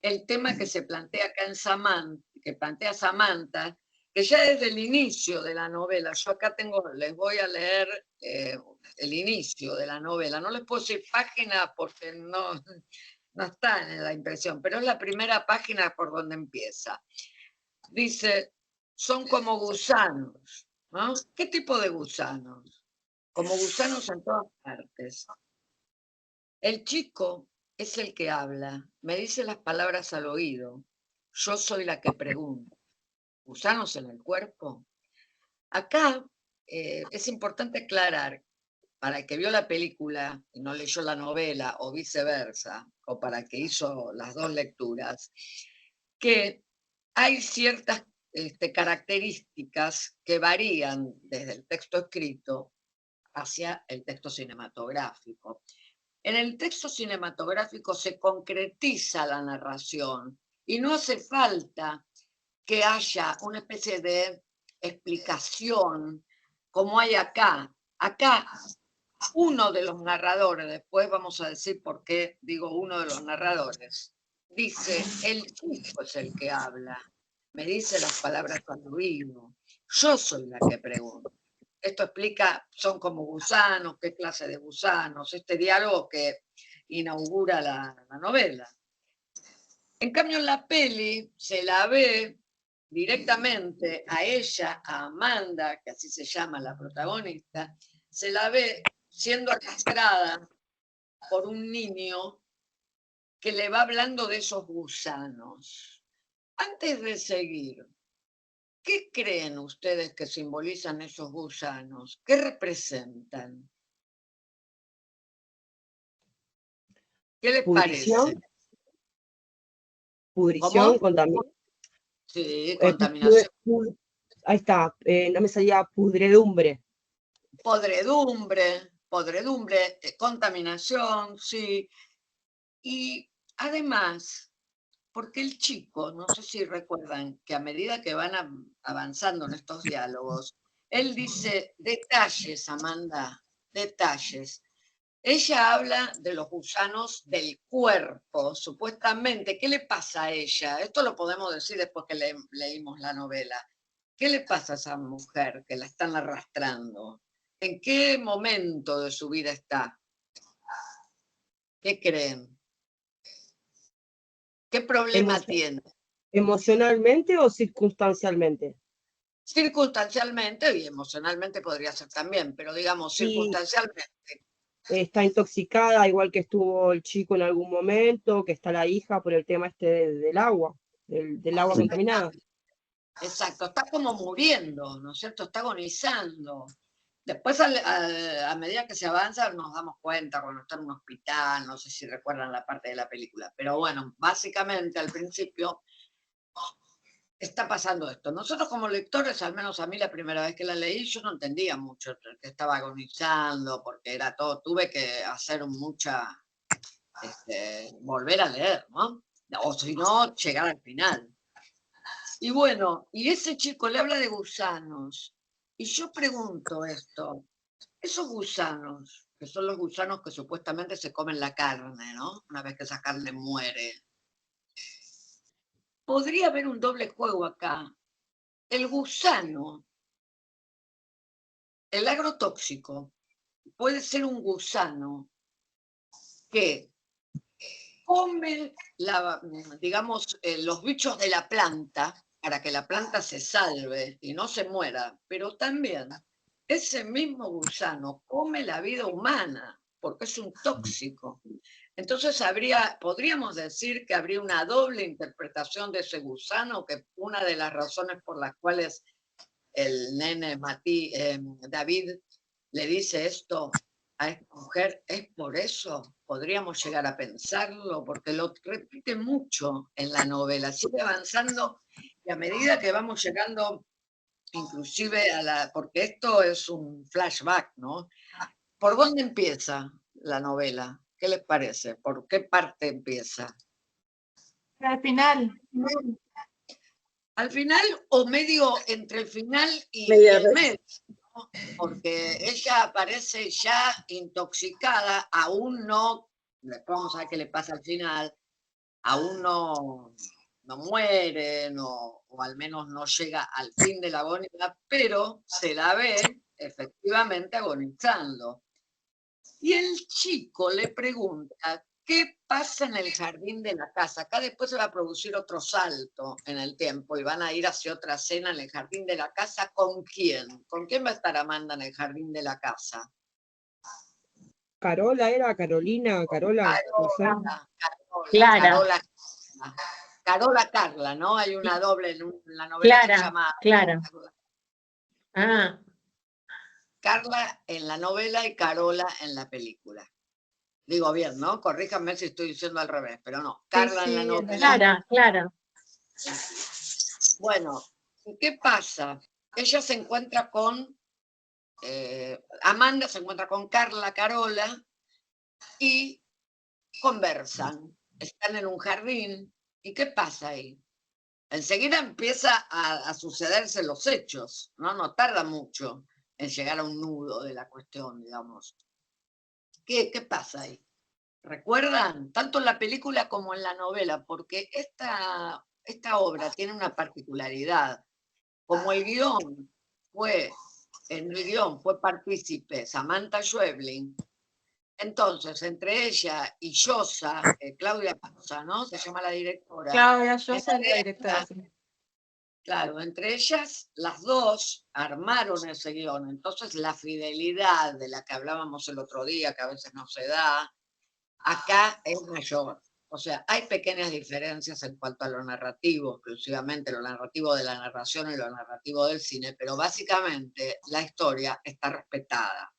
el tema que se plantea acá en Samantha, que plantea Samantha, que ya desde el inicio de la novela, yo acá les voy a leer el inicio de la novela, no les puedo decir página porque no está en la impresión, pero es la primera página por donde empieza. Dice, son como gusanos, ¿no? ¿Qué tipo de gusanos? Como gusanos en todas partes. El chico es el que habla, me dice las palabras al oído. Yo soy la que pregunta. ¿Gusanos en el cuerpo? Acá es importante aclarar, para el que vio la película y no leyó la novela, o viceversa, o para el que hizo las 2 lecturas, que hay ciertas características que varían desde el texto escrito hacia el texto cinematográfico. En el texto cinematográfico se concretiza la narración y no hace falta que haya una especie de explicación como hay acá. Acá uno de los narradores, después vamos a decir por qué digo uno de los narradores, dice, el chico es el que habla, me dice las palabras al oído, yo soy la que pregunto. Esto explica, son como gusanos, qué clase de gusanos, este diálogo que inaugura la novela. En cambio, en la peli se la ve directamente a ella, a Amanda, que así se llama la protagonista, se la ve siendo arrastrada por un niño que le va hablando de esos gusanos. Antes de seguir, ¿qué creen ustedes que simbolizan esos gusanos? ¿Qué representan? ¿Qué les Pudrición. parece? Pudrición, ¿Cómo? Sí, contaminación. Ahí está, no me salía pudredumbre. Podredumbre, contaminación, sí. Y además, porque el chico, no sé si recuerdan que a medida que van avanzando en estos diálogos, él dice, detalles, Amanda, detalles. Ella habla de los gusanos del cuerpo, supuestamente. ¿Qué le pasa a ella? Esto lo podemos decir después que leímos la novela. ¿Qué le pasa a esa mujer que la están arrastrando? ¿En qué momento de su vida está? ¿Qué creen? ¿Qué problema tiene? ¿Emocionalmente o circunstancialmente? Circunstancialmente y emocionalmente podría ser también, pero digamos circunstancialmente. Está intoxicada, igual que estuvo el chico en algún momento, que está la hija por el tema este del agua, del agua contaminada. Exacto, está como muriendo, ¿no es cierto? Está agonizando. Después, a medida que se avanza, nos damos cuenta cuando está en un hospital, no sé si recuerdan la parte de la película, pero bueno, básicamente al principio está pasando esto. Nosotros como lectores, al menos a mí la primera vez que la leí, yo no entendía mucho que estaba agonizando, porque era todo, tuve que hacer volver a leer, ¿no? O si no, llegar al final. Y bueno, y ese chico le habla de gusanos. Y yo pregunto esto, esos gusanos, que son los gusanos que supuestamente se comen la carne, ¿no? Una vez que esa carne muere. Podría haber un doble juego acá. El gusano, el agrotóxico, puede ser un gusano que come, digamos, los bichos de la planta para que la planta se salve y no se muera, pero también ese mismo gusano come la vida humana porque es un tóxico. Entonces podríamos decir que habría una doble interpretación de ese gusano, que una de las razones por las cuales el nene David le dice esto a esta mujer, es por eso, podríamos llegar a pensarlo, porque lo repite mucho en la novela, sigue avanzando y a medida que vamos llegando, inclusive porque esto es un flashback, ¿no? ¿Por dónde empieza la novela? ¿Qué les parece? ¿Por qué parte empieza? Al final. Al final o medio entre el final y el medio, ¿no? Porque ella aparece ya intoxicada, aún no, después vamos a ver qué le pasa al final, aún no muere, o al menos no llega al fin de la agonía, pero se la ve efectivamente agonizando. Y el chico le pregunta, ¿qué pasa en el jardín de la casa? Acá después se va a producir otro salto en el tiempo y van a ir hacia otra cena en el jardín de la casa. ¿Con quién? ¿Con quién va a estar Amanda en el jardín de la casa? Carola era, Carolina, Carola. Carola Carla, ¿no? Hay una doble en la novela que se llama Clara. Ah. Carla en la novela y Carola en la película. Digo bien, ¿no? Corríjanme si estoy diciendo al revés, pero no. Carla en la novela. Clara. Bueno, ¿qué pasa? Ella se encuentra con Amanda, se encuentra con Carla, Carola, y conversan. Están en un jardín. ¿Y qué pasa ahí? Enseguida empieza a sucederse los hechos, ¿no? No tarda mucho en llegar a un nudo de la cuestión, digamos. ¿Qué pasa ahí? ¿Recuerdan? Tanto en la película como en la novela, porque esta obra tiene una particularidad. Como en el guión fue partícipe Samantha Schweblin, entonces entre ella y Llosa, Claudia Llosa, ¿no? Se llama la directora. Claudia Llosa es la directora. Claro, entre ellas, las dos armaron ese guión. Entonces la fidelidad de la que hablábamos el otro día, que a veces no se da, acá es mayor. O sea, hay pequeñas diferencias en cuanto a lo narrativo, exclusivamente lo narrativo de la narración y lo narrativo del cine, pero básicamente la historia está respetada.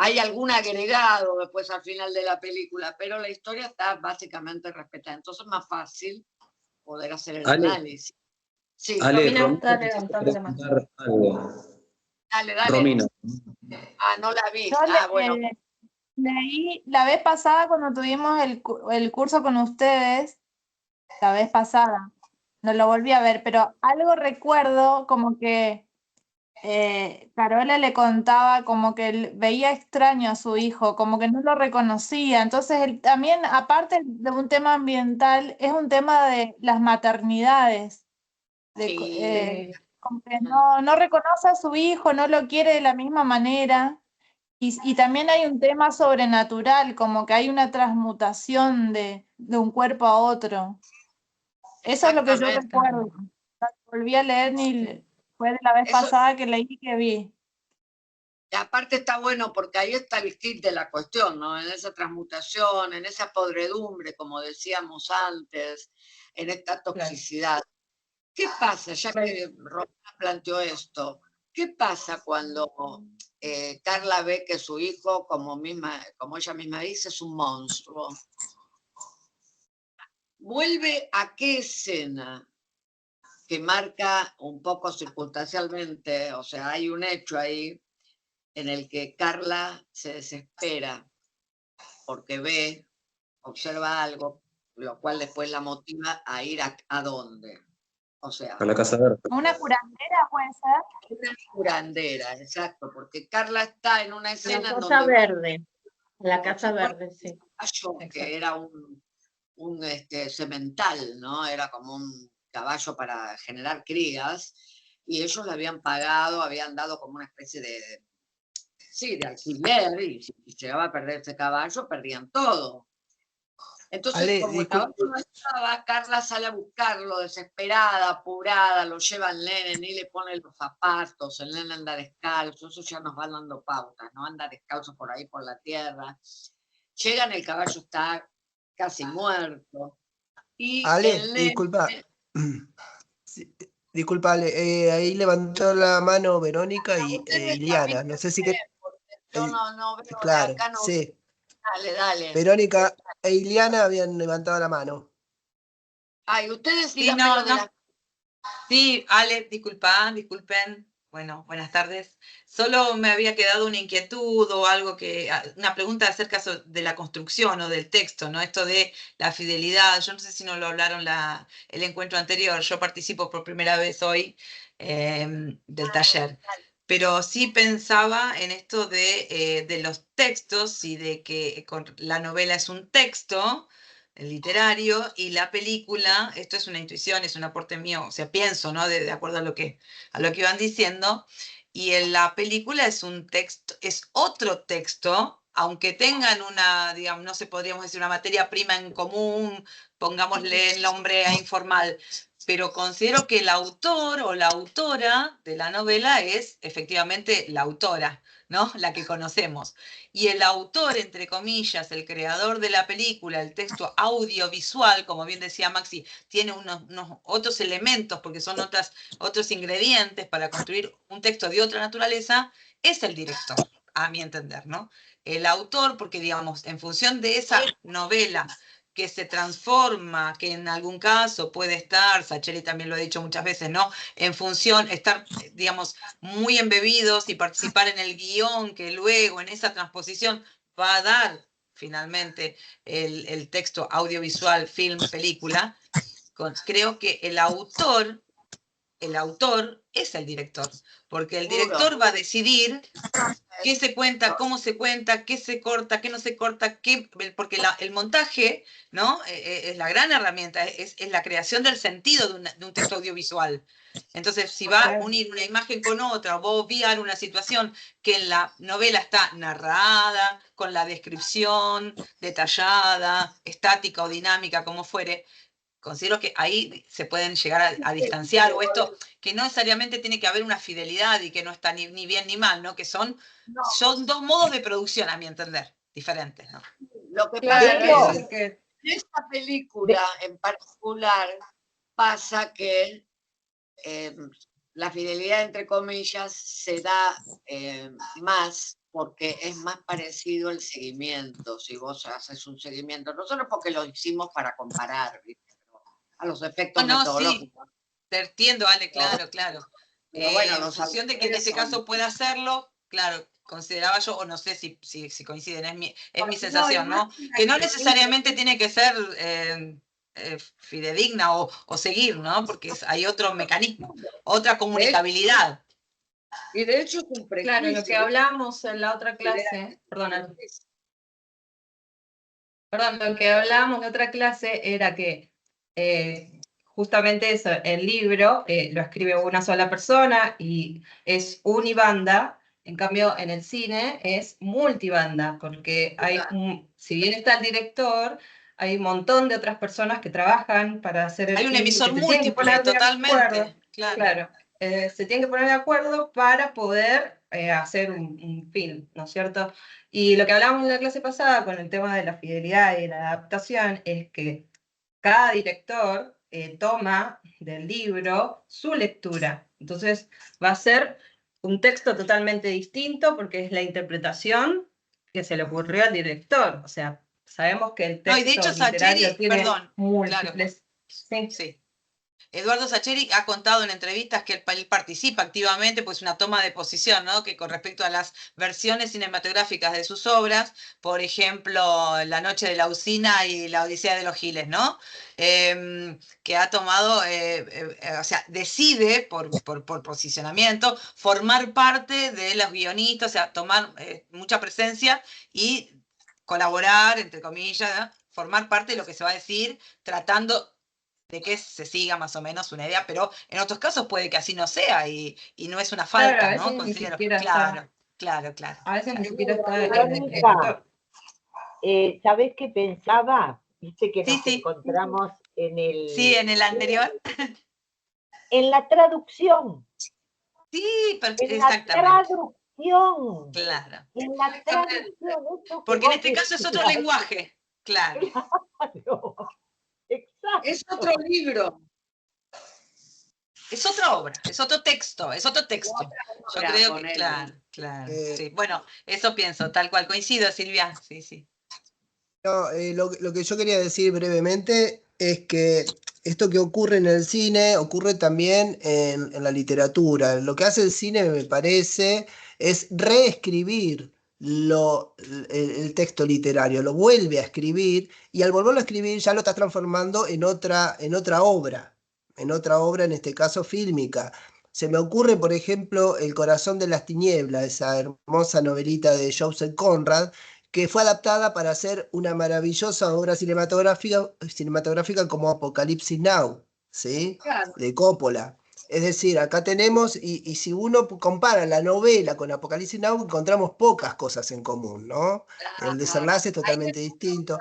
Hay algún agregado después al final de la película, pero la historia está básicamente respetada. Entonces es más fácil poder hacer el análisis. Sí. Ale, Romina Romina está te quiere levantando la mano. preguntar algo. Dale. Romina. Ah, no la vi. Yo Bueno. leí la vez pasada cuando tuvimos el curso con ustedes, la vez pasada, no lo volví a ver, pero algo recuerdo como que Carola le contaba como que él veía extraño a su hijo, como que no lo reconocía. Entonces, también, aparte de un tema ambiental, es un tema de las maternidades. Como que no reconoce a su hijo, no lo quiere de la misma manera. Y también hay un tema sobrenatural, como que hay una transmutación de un cuerpo a otro. Eso es lo que yo recuerdo. No volví a leer ni fue de la vez pasada que leí que vi. Y aparte está bueno porque ahí está el kit de la cuestión, ¿no? En esa transmutación, en esa podredumbre, como decíamos antes, en esta toxicidad. ¿Qué pasa? Ya que Romina planteó esto, ¿qué pasa cuando Carla ve que su hijo, como ella misma dice, es un monstruo? Vuelve a qué escena que marca un poco circunstancialmente, o sea, hay un hecho ahí en el que Carla se desespera porque observa algo, lo cual después la motiva a ir a dónde. O sea, A la Casa Verde. ¿Una curandera puede ser? Una curandera, exacto, porque Carla está en una escena La en Casa donde Verde. La Casa Verde, sí. que era un semental, ¿no? Era como un caballo para generar crías, y ellos le habían pagado, habían dado como una especie de alquiler, y si llegaba a perder ese caballo, perdían todo. Entonces, Ale, como el caballo no estaba, Carla sale a buscarlo, desesperada, apurada, lo lleva al nene, ni le pone los zapatos, el nene anda descalzo, eso ya nos van dando pautas, ¿no? Anda descalzo por ahí, por la tierra. Llegan, el caballo está casi muerto. Y Ale, el nene... disculpa. Sí, disculpa, Ale, ahí levantó la mano Verónica y Iliana. No sé si que. Yo no veo, Claro, acá no... sí. Dale. Verónica e Iliana habían levantado la mano. Ay, ustedes Sí, díganme lo de la... Sí, Ale, disculpen. Bueno, buenas tardes. Solo me había quedado una inquietud o algo una pregunta acerca de la construcción o del texto, ¿no? Esto de la fidelidad. Yo no sé si no lo hablaron el encuentro anterior. Yo participo por primera vez hoy del taller. Pero sí pensaba en esto de los textos y de que la novela es un texto literario y la película, esto es una intuición, es un aporte mío, o sea, pienso, ¿no? De acuerdo a lo que iban diciendo, y en la película es un texto, es otro texto, aunque tengan una, digamos, no sé, podríamos decir una materia prima en común, pongámosle el nombre informal, pero considero que el autor o la autora de la novela es efectivamente la autora, ¿no? La que conocemos. Y el autor, entre comillas, el creador de la película, el texto audiovisual, como bien decía Maxi, tiene unos otros elementos, porque son otros ingredientes para construir un texto de otra naturaleza, es el director, a mi entender, ¿no? El autor, porque digamos, en función de esa novela que se transforma, que en algún caso puede estar, Sacheri también lo ha dicho muchas veces, ¿no? En función, estar, digamos, muy embebidos y participar en el guión que luego en esa transposición va a dar finalmente el texto audiovisual, film, película. Creo que el autor es el director, porque el director va a decidir qué se cuenta, cómo se cuenta, qué se corta, qué no se corta, porque el montaje, ¿no? Es la gran herramienta, es la creación del sentido de un texto audiovisual. Entonces, si va a unir una imagen con otra, o va a obviar una situación que en la novela está narrada, con la descripción detallada, estática o dinámica, como fuere, considero que ahí se pueden llegar a distanciar, o esto, que no necesariamente tiene que haber una fidelidad y que no está ni bien ni mal, ¿no? Que son dos modos de producción, a mi entender, diferentes, ¿no? Lo que pasa es que en esta película en particular pasa que la fidelidad, entre comillas, se da más porque es más parecido el seguimiento, si vos haces un seguimiento, no solo porque lo hicimos para comparar, ¿viste? Pero a los efectos metodológicos. Sí, te entiendo, Ale, claro. Pero bueno, En función de que en este caso pueda hacerlo, claro, consideraba yo, o no sé si coinciden, es mi sensación, ¿no? Que no necesariamente tiene que ser fidedigna o seguir, ¿no? Porque hay otro mecanismo, otra comunicabilidad. Y de hecho es un prejuicio. Claro, lo que hablábamos en la otra clase, lo que hablábamos en otra clase era que justamente eso, el libro lo escribe una sola persona y es unibanda, en cambio en el cine es multibanda, porque si bien está el director, hay un montón de otras personas que trabajan para hacer el film. Hay un emisor múltiple, totalmente. Claro. Se tienen que poner de acuerdo para poder hacer un film, ¿no es cierto? Y lo que hablábamos en la clase pasada con el tema de la fidelidad y la adaptación es que cada director toma del libro su lectura. Entonces va a ser un texto totalmente distinto porque es la interpretación que se le ocurrió al director. O sea, sabemos que el texto y de hecho, literario Sacheri, tiene perdón, múltiples... Sí. Eduardo Sacheri ha contado en entrevistas que él participa activamente, pues una toma de posición, ¿no? Que con respecto a las versiones cinematográficas de sus obras, por ejemplo, La noche de la usina y La odisea de los giles, ¿no? Que ha tomado, o sea, decide por posicionamiento formar parte de los guionistas, o sea, tomar mucha presencia y colaborar, entre comillas, ¿no? Formar parte de lo que se va a decir, tratando de que se siga más o menos una idea, pero en otros casos puede que así no sea y no es una falta, claro, ¿no? Considero. Claro. A veces ni siquiera está Verónica, ¿sabés qué pensaba? Viste que nos encontramos en el... Sí, en el anterior. En la traducción. Sí, exactamente. La traducción. Claro. En la traducción. Porque en este caso es otro lenguaje. Claro. Exacto. Es otro libro. Es otra obra, es otro texto. Yo creo que, claro. Sí. Bueno, eso pienso, tal cual. Coincido, Silvia. Sí. No, lo que yo quería decir brevemente es que esto que ocurre en el cine ocurre también en la literatura. Lo que hace el cine, me parece, es reescribir el texto literario, lo vuelve a escribir y al volverlo a escribir ya lo está transformando en otra obra, en este caso fílmica. Se me ocurre, por ejemplo, El corazón de las tinieblas, esa hermosa novelita de Joseph Conrad, que fue adaptada para hacer una maravillosa obra cinematográfica como Apocalipsis Now, ¿sí? Claro. De Coppola. Es decir, acá tenemos, y si uno compara la novela con Apocalipsis Now, encontramos pocas cosas en común, ¿no? El desenlace es totalmente distinto.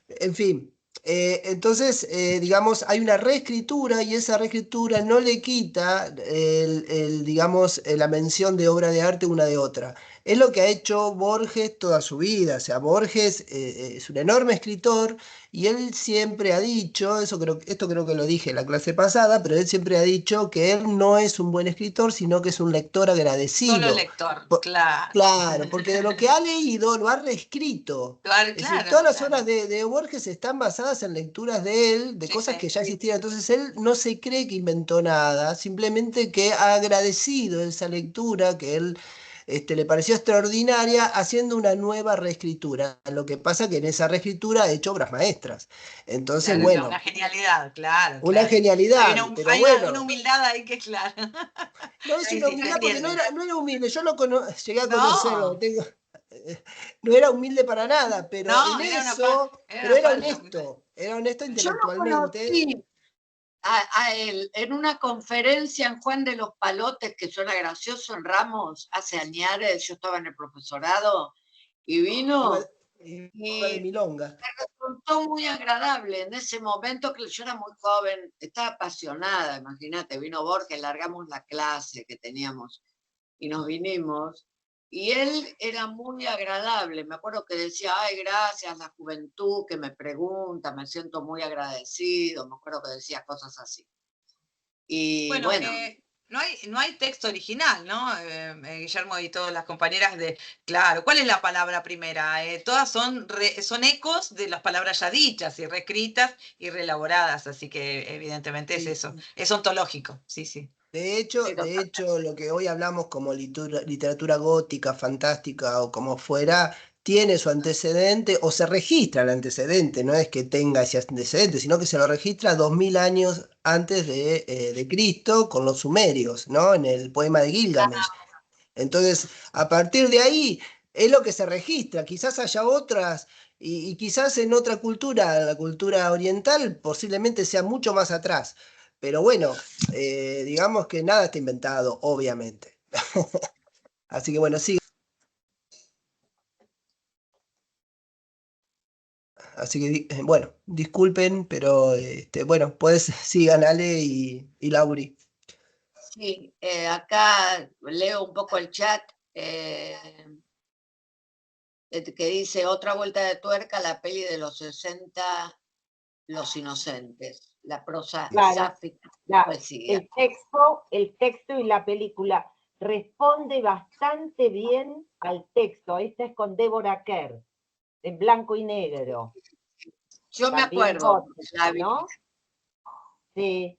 En fin, entonces, digamos, hay una reescritura y esa reescritura no le quita, digamos, la mención de obra de arte una de otra. Es lo que ha hecho Borges toda su vida. O sea, Borges es un enorme escritor y él siempre ha dicho, esto creo que lo dije en la clase pasada, pero él siempre ha dicho que él no es un buen escritor, sino que es un lector agradecido. Solo lector, claro. Claro, porque de lo que ha leído lo ha reescrito. Claro, es decir, todas las obras de Borges están basadas en lecturas de él, de cosas que ya existían. Entonces él no se cree que inventó nada, simplemente que ha agradecido esa lectura que él le pareció extraordinaria, haciendo una nueva reescritura. Lo que pasa que en esa reescritura ha hecho obras maestras. Entonces, claro, bueno. Una genialidad, claro. Una genialidad, hay bueno. Una humildad ahí que, claro. No es una humildad porque no era humilde. Yo llegué a conocerlo. No era humilde para nada, pero en eso. Pero era honesto. Era honesto intelectualmente. Yo lo conocí a él en una conferencia en Juan de los Palotes, que suena gracioso, en Ramos, hace años. Yo estaba en el profesorado y vino. Y de milonga. Me resultó muy agradable en ese momento, que yo era muy joven, estaba apasionada, imagínate, vino Borges, largamos la clase que teníamos y nos vinimos, y él era muy agradable, me acuerdo que decía, ay, gracias, la juventud que me pregunta, me siento muy agradecido, me acuerdo que decía cosas así. Y bueno. No hay texto original, ¿no? Guillermo y todas las compañeras claro, ¿cuál es la palabra primera? Todas son ecos de las palabras ya dichas y reescritas y reelaboradas, así que evidentemente es eso, es ontológico, sí, sí. De hecho, lo que hoy hablamos como literatura gótica, fantástica o como fuera, tiene su antecedente o se registra el antecedente, no es que tenga ese antecedente, sino que se lo registra 2000 años antes de Cristo con los sumerios, ¿no? En el poema de Gilgamesh. Entonces, a partir de ahí es lo que se registra, quizás haya otras, y quizás en otra cultura, la cultura oriental, posiblemente sea mucho más atrás. Pero bueno, digamos que nada está inventado, obviamente. Así que bueno, sí. Así que bueno, disculpen, pero bueno, pues sigan Ale y Lauri. Sí, acá leo un poco el chat que dice otra vuelta de tuerca, la peli de los 60, Los Inocentes, la prosa sáfica, poesía. El texto y la película responde bastante bien al texto. Esta es con Deborah Kerr, en blanco y negro. Yo me acuerdo, ¿no? Sí,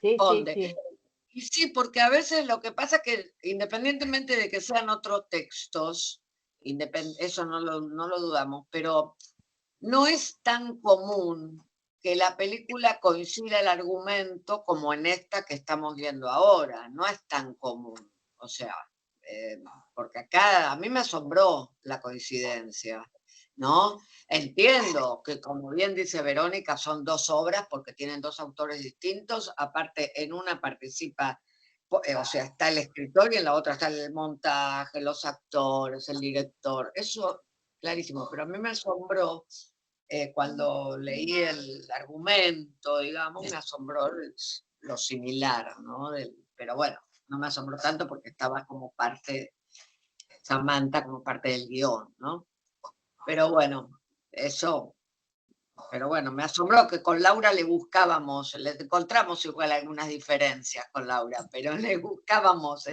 sí, sí. Y sí, porque a veces lo que pasa es que independientemente de que sean otros textos, eso no lo dudamos, pero no es tan común que la película coincida el argumento como en esta que estamos viendo ahora, no es tan común. O sea, porque acá a mí me asombró la coincidencia, ¿no? Entiendo que, como bien dice Verónica, son dos obras porque tienen dos autores distintos, aparte en una participa, o sea, está el escritor y en la otra está el montaje, los actores, el director, eso clarísimo, pero a mí me asombró cuando leí el argumento, digamos, me asombró lo similar, ¿no? Pero bueno, no me asombró tanto porque estaba como parte, Samantha como parte del guión, ¿no? Pero bueno, eso, pero bueno, me asombró que con Laura le encontramos igual algunas diferencias con Laura, pero le buscábamos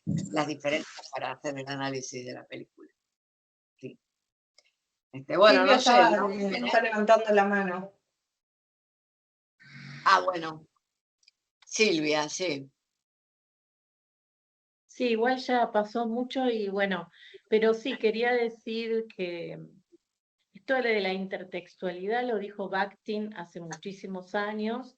las diferencias para hacer el análisis de la película. Sí. Bueno, Silvia no sé. Está levantando la mano. Ah, bueno. Silvia, sí. Sí, igual ya pasó mucho y bueno, pero sí quería decir que esto de la intertextualidad lo dijo Bakhtin hace muchísimos años,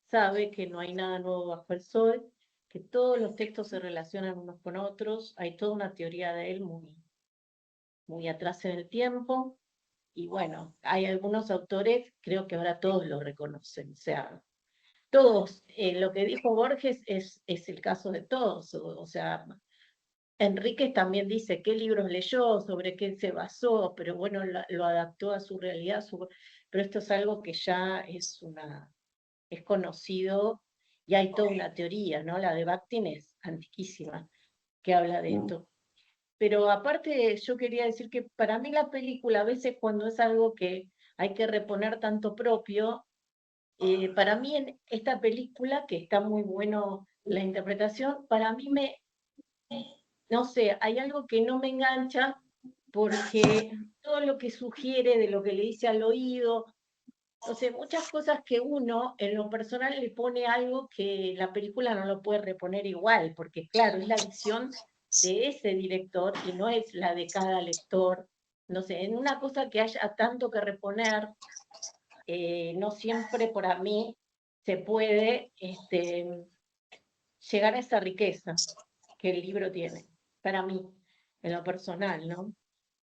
sabe que no hay nada nuevo bajo el sol, que todos los textos se relacionan unos con otros, hay toda una teoría de él muy atrás en el tiempo, y bueno, hay algunos autores, creo que ahora todos lo reconocen, o sea, todos, lo que dijo Borges es el caso de todos, o sea, Enríquez también dice qué libros leyó, sobre qué se basó, pero bueno, lo adaptó a su realidad, pero esto es algo que ya es conocido y hay toda una teoría, ¿no? La de Bakhtin es antiquísima, que habla de esto. Pero aparte, yo quería decir que para mí la película, a veces cuando es algo que hay que reponer tanto propio, para mí en esta película, que está muy bueno la interpretación, para mí no sé, hay algo que no me engancha porque todo lo que sugiere, de lo que le dice al oído, o sea, muchas cosas que uno en lo personal le pone algo que la película no lo puede reponer igual, porque claro, es la visión de ese director y no es la de cada lector. No sé, en una cosa que haya tanto que reponer, no siempre para mí se puede llegar a esa riqueza que el libro tiene, para mí, en lo personal, ¿no?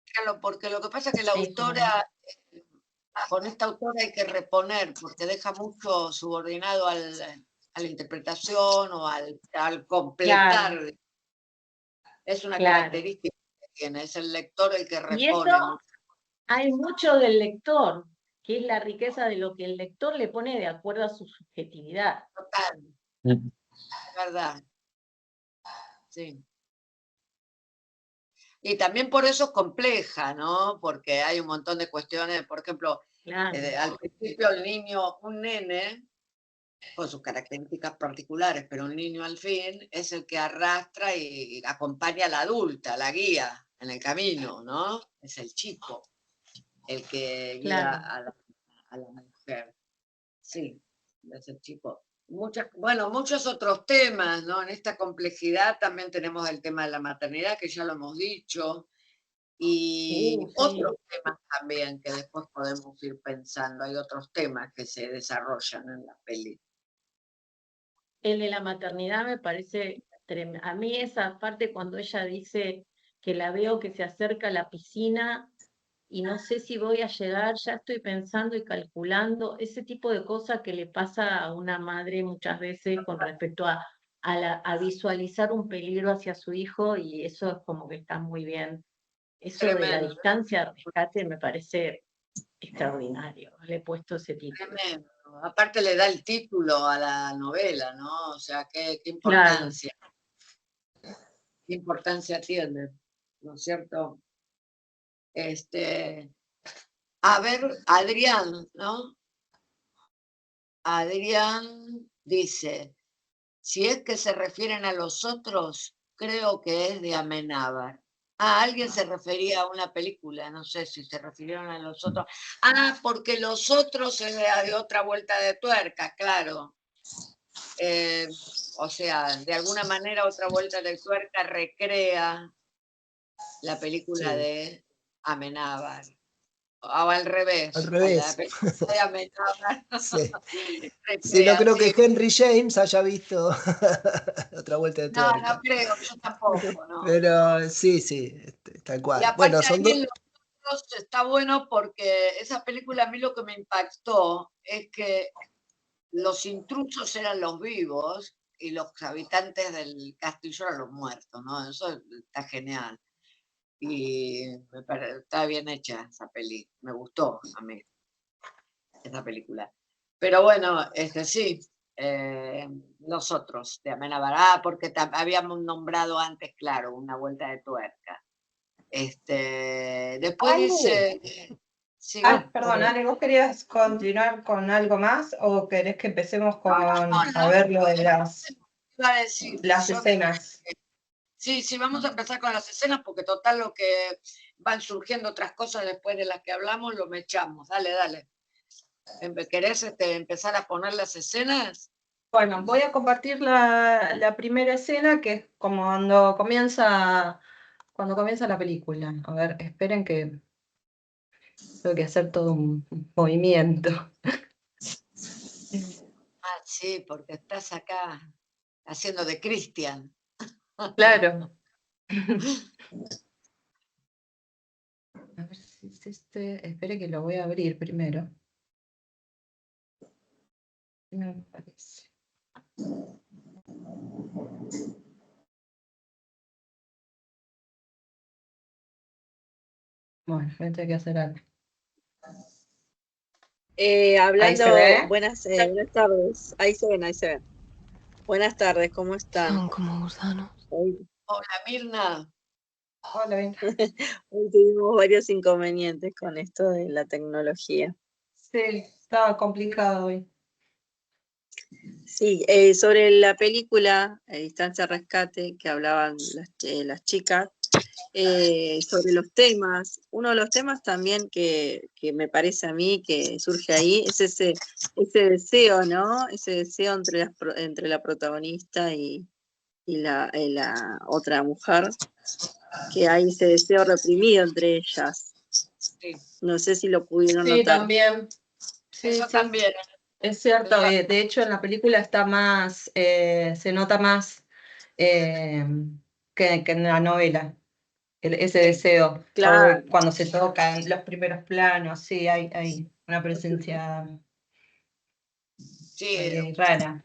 Claro, porque lo que pasa es que la autora, con esta autora hay que reponer, porque deja mucho subordinado a la interpretación o al completar. Claro. Es una característica que tiene, es el lector el que repone. Y eso hay mucho del lector, que es la riqueza de lo que el lector le pone de acuerdo a su subjetividad. Total. Verdad. Sí. Y también por eso es compleja, ¿no? Porque hay un montón de cuestiones, por ejemplo, al principio un nene con sus características particulares, pero un niño al fin es el que arrastra y acompaña a la adulta, la guía en el camino, ¿no? Es el chico el que guía a la mujer. Sí, es el chico. Bueno, muchos otros temas, ¿no? En esta complejidad también tenemos el tema de la maternidad, que ya lo hemos dicho, y otros temas también que después podemos ir pensando. Hay otros temas que se desarrollan en la peli. El de la maternidad me parece tremendo. A mí esa parte cuando ella dice que la veo que se acerca a la piscina y no sé si voy a llegar, ya estoy pensando y calculando, ese tipo de cosas que le pasa a una madre muchas veces con respecto a visualizar un peligro hacia su hijo, y eso es como que está muy bien. Eso de la Tremendo. distancia de rescate me parece extraordinario. Le he puesto ese título. Tremendo. Aparte le da el título a la novela, ¿no? O sea, qué Claro. importancia. Qué importancia tiene, ¿no es cierto? A ver, Adrián, ¿no? Adrián dice, si es que se refieren a los otros, creo que es de Amenábar. Ah, alguien se refería a una película, no sé si se refirieron a los otros. Ah, porque los otros es de otra vuelta de tuerca, claro. O sea, de alguna manera otra vuelta de tuerca recrea la película de Amenábar. O al revés. Al revés. De Amenábar. Sí. Recrea, Sí, no creo sí. que Henry James haya visto otra vuelta de No, tuerca. no creo, yo tampoco, ¿no? Pero sí, tal Y cual. aparte Bueno, son ahí en dos. Los Otros está bueno porque esa película a mí lo que me impactó es que los intrusos eran los vivos y los habitantes del castillo eran los muertos, ¿no? Eso está genial. Y está bien hecha esa peli, me gustó a mí esa película. Pero bueno, sí, los otros de Amenábar, porque habíamos nombrado antes, claro, una vuelta de tuerca. Después dice... Sí, Perdón, Ale, ¿vos querías continuar con algo más o querés que empecemos con a ver lo de las escenas? Sí, vamos a empezar con las escenas porque total lo que van surgiendo otras cosas después de las que hablamos lo mechamos. Dale. ¿Querés empezar a poner las escenas? Bueno, voy a compartir la primera escena, que es como cuando comienza la película. A ver, esperen que tengo que hacer todo un movimiento. Ah, sí, porque estás acá haciendo de Cristian. Claro. A ver si es espere que lo voy a abrir primero. Me parece. Bueno, voy a tener que hacer algo. Hablando, ¿Ahí se ve? buenas tardes. Ahí se ven. Buenas tardes, ¿cómo están? Son como gusanos. Hola, Mirna. Hola, bien. Hoy tuvimos varios inconvenientes con esto de la tecnología. Sí, estaba complicado hoy. Sí, sobre la película Distancia Rescate, que hablaban las chicas, sobre los temas. Uno de los temas también que me parece a mí que surge ahí es ese deseo, ¿no? Ese deseo entre la protagonista y la otra mujer, que hay ese deseo reprimido entre ellas. Sí. No sé si lo pudieron Sí, notar. también. Sí, Eso sí. también. Es cierto, de hecho en la película está más, se nota más que en la novela, ese deseo. Claro. Cuando se tocan los primeros planos, sí, hay una presencia rara.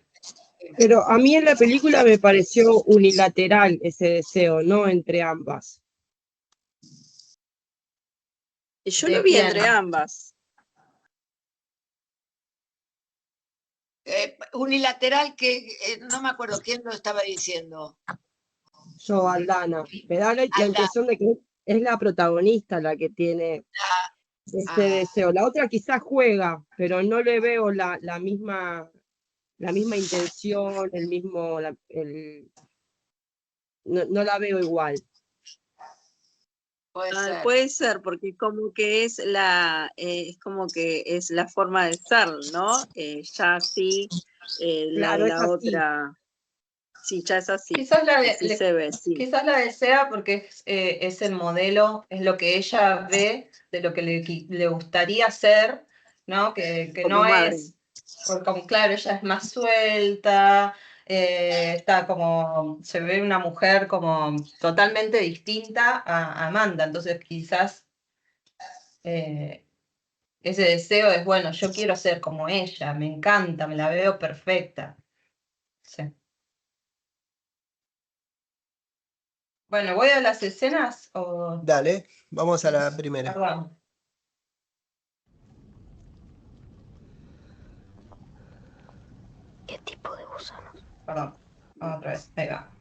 Pero a mí en la película me pareció unilateral ese deseo, no entre ambas. Y yo lo vi entre ambas. Unilateral que no me acuerdo quién lo estaba diciendo. Yo, Aldana, me da la impresión de que es la protagonista la que tiene ese deseo. La otra quizás juega, pero no le veo la misma la misma intención, el mismo, no la veo igual. Puede ser. Puede ser, porque como que es la forma de ser, ¿no? Ya sí, Claro, es la así. otra, sí, ya es así. Quizás Así se ve, sí. Quizás la desea porque es el modelo, es lo que ella ve de lo que le gustaría ser, ¿no? Que Como no madre. es, porque como, claro, ella es más suelta, está como, se ve una mujer como totalmente distinta a Amanda, entonces quizás ese deseo es, bueno, yo quiero ser como ella, me encanta, me la veo perfecta. Sí. Bueno, ¿voy a las escenas o...? Dale, vamos a la primera. Perdón. ¿Qué tipo de gusanos? Perdón, otra vez, ahí va.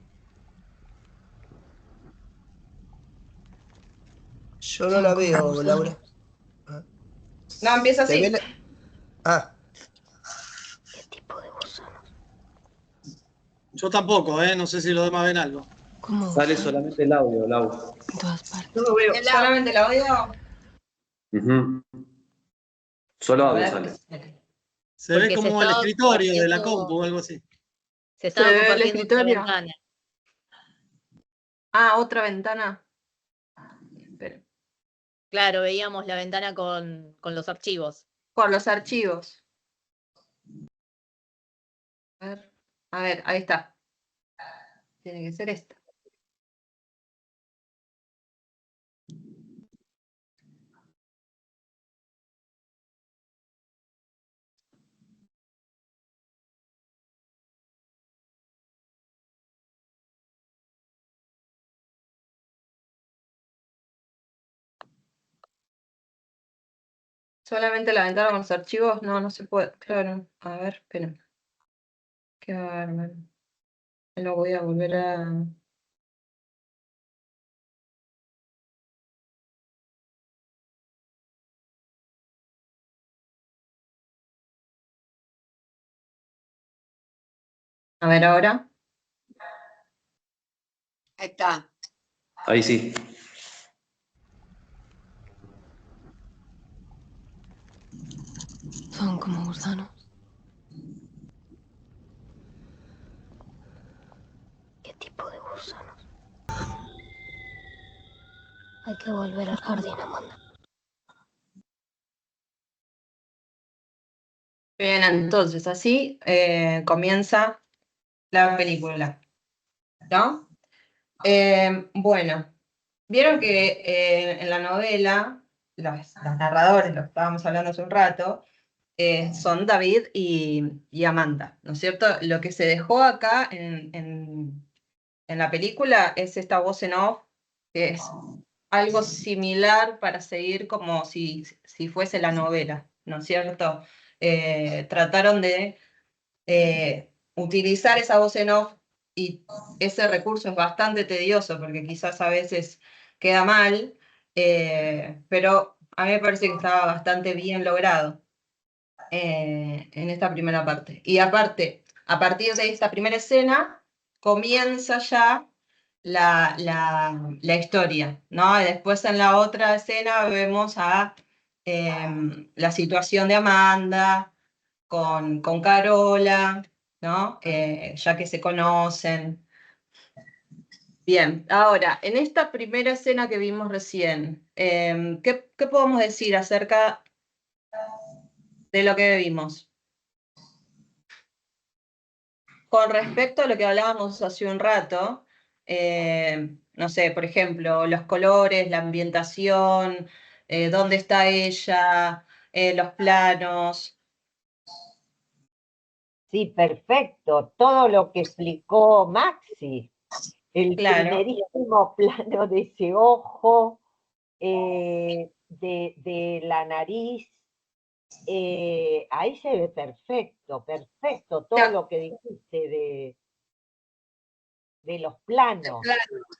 Yo no la veo, Laura. No, empieza ¿Se así. ve la- Ah, ¿Qué tipo de gusanos? Yo tampoco, no sé si los demás ven algo. ¿Cómo Sale gusanos? solamente el audio, Lau. En todas partes. No lo veo, solamente la odio. Ujú. Solo A audio ver, sale. Se ve Porque se como el estaba escritorio de la compartiendo- compu o algo así. Se estaba ve el compartiendo otra escritorio. ventana. Ah, otra ventana. Espera. Claro, veíamos la ventana con los archivos. Con los archivos. A ver, ahí está. Tiene que ser esta. Solamente la ventana con los archivos, no se puede. Claro, a ver, esperen. Qué bárbaro. Lo voy a volver a... A ver ahora. Ahí está. Ahí sí. Son como gusanos. ¿Qué tipo de gusanos? Hay que volver al jardín, Amanda. Bien, entonces así comienza la película, ¿no? Bueno, vieron que en la novela, los narradores, lo que estábamos hablando hace un rato, son David y Amanda, ¿no es cierto? Lo que se dejó acá en la película es esta voz en off, que es algo similar para seguir como si fuese la novela, ¿no es cierto? Trataron de utilizar esa voz en off y ese recurso es bastante tedioso porque quizás a veces queda mal, pero a mí me parece que estaba bastante bien logrado en esta primera parte. Y aparte, a partir de esta primera escena, comienza ya la historia, ¿no? Y después en la otra escena vemos a la situación de Amanda con Carola, ¿no? Ya que se conocen. Bien, ahora, en esta primera escena que vimos recién, ¿qué podemos decir acerca de lo que vimos? Con respecto a lo que hablábamos hace un rato, no sé, por ejemplo, los colores, la ambientación, dónde está ella, los planos. Sí, perfecto. Todo lo que explicó Maxi. El Claro. primerísimo plano de ese ojo, de la nariz. Ahí se ve perfecto, perfecto. Todo lo que dijiste de los planos.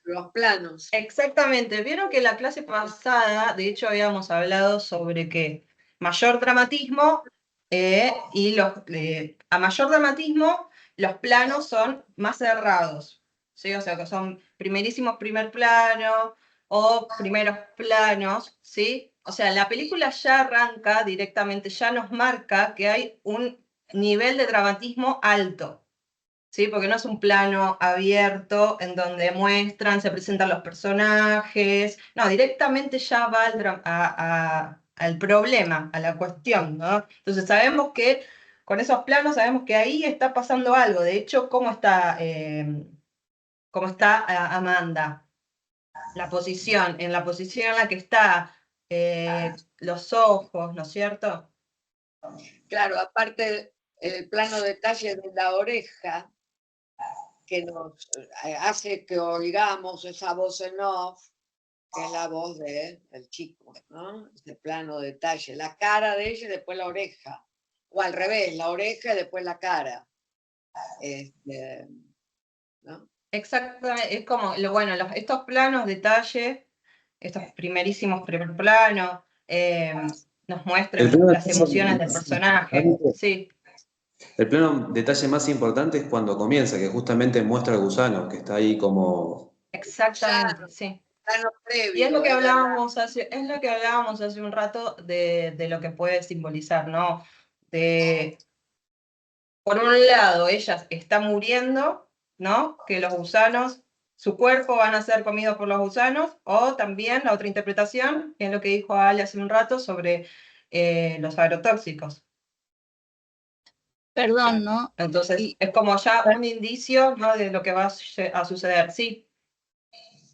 Los planos. Exactamente. Vieron que la clase pasada, de hecho, habíamos hablado sobre que mayor dramatismo, y a mayor dramatismo, los planos son más cerrados, ¿sí? O sea, que son primerísimos primer plano o primeros planos, ¿sí? O sea, la película ya arranca directamente, ya nos marca que hay un nivel de dramatismo alto, ¿sí? Porque no es un plano abierto en donde muestran, se presentan los personajes, no, directamente ya va al problema, a la cuestión, ¿no? Entonces sabemos que con esos planos sabemos que ahí está pasando algo. De hecho, ¿cómo está Amanda? En la posición en la que está, los ojos, ¿no es cierto? Claro, aparte el plano detalle de la oreja, que nos hace que oigamos esa voz en off, que es la voz del chico, ¿no? Ese plano detalle, la cara de ella y después la oreja, o al revés, la oreja y después la cara. ¿No? Exactamente, es como, estos planos detalle, estos primerísimos primer planos, nos muestran las emociones del personaje, sí. El plano detalle más importante es cuando comienza, que justamente muestra al gusano, que está ahí como... Exactamente, sí. Y es lo que hablábamos hace un rato de lo que puede simbolizar, ¿no? Por un lado, ella está muriendo, ¿no? Que los gusanos, su cuerpo van a ser comidos por los gusanos, o también la otra interpretación, que es lo que dijo Ale hace un rato sobre los agrotóxicos. Perdón, ¿no? Entonces, es como ya un indicio, ¿no? De lo que va a suceder, sí.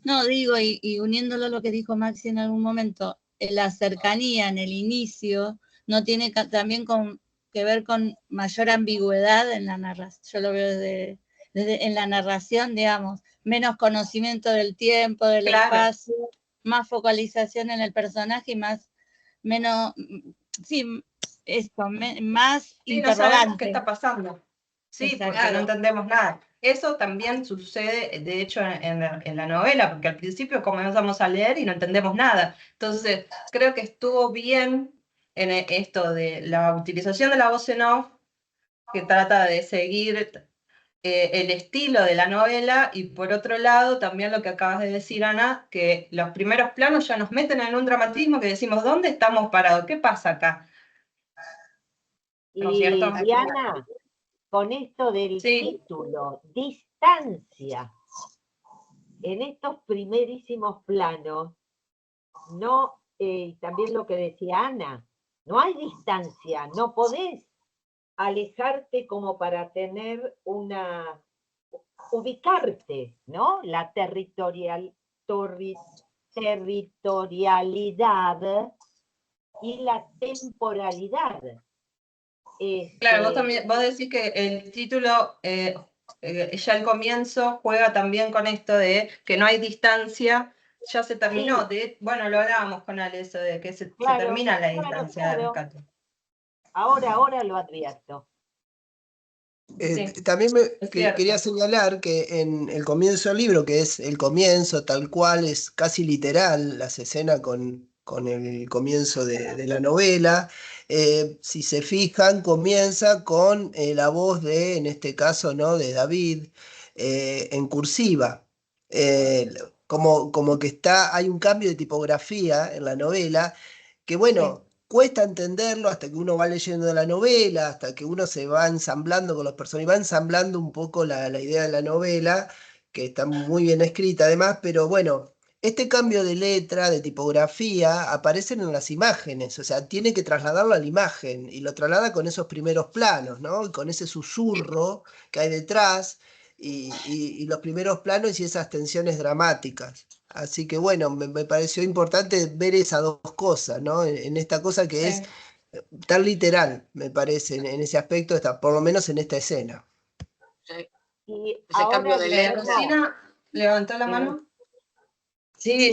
No, digo, y uniéndolo a lo que dijo Maxi en algún momento, la cercanía en el inicio no tiene también que ver con mayor ambigüedad en la narración. Yo lo veo en la narración, digamos, menos conocimiento del tiempo, del espacio, más focalización en el personaje y más interrogante. No sabemos qué está pasando. Sí, porque no entendemos nada. Eso también sucede, de hecho, en la novela, porque al principio comenzamos a leer y no entendemos nada. Entonces, creo que estuvo bien en esto de la utilización de la voz en off, que trata de seguir el estilo de la novela, y por otro lado, también lo que acabas de decir, Ana, que los primeros planos ya nos meten en un dramatismo que decimos, ¿dónde estamos parados? ¿Qué pasa acá? ¿No es cierto? Diana, con esto del título, distancia, en estos primerísimos planos, no, también lo que decía Ana, no hay distancia, no podés alejarte como para tener ubicarte, ¿no? La territorialidad y la temporalidad. Claro, vos decís que el título, ya al comienzo, juega también con esto de que no hay distancia, ya se terminó. Sí. Bueno, lo hablábamos con Ale, eso de que se termina la distancia de rescate. Ahora lo advierto. También quería señalar que en el comienzo del libro, que es el comienzo tal cual, es casi literal las escenas con el comienzo de la novela. Si se fijan, comienza con la voz en este caso, ¿no? De David, en cursiva. Como que hay un cambio de tipografía en la novela, que bueno, cuesta entenderlo hasta que uno va leyendo la novela, hasta que uno se va ensamblando con los personajes, va ensamblando un poco la idea de la novela, que está muy bien escrita además, pero bueno, este cambio de letra, de tipografía, aparecen en las imágenes, o sea, tiene que trasladarlo a la imagen, y lo traslada con esos primeros planos, ¿no? Con ese susurro que hay detrás, y los primeros planos y esas tensiones dramáticas. Así que bueno, me pareció importante ver esas dos cosas, ¿no? En esta cosa que es tan literal, me parece, en ese aspecto, por lo menos en esta escena. Y ese cambio de letra. Rosina, ¿levantó la mano? Sí,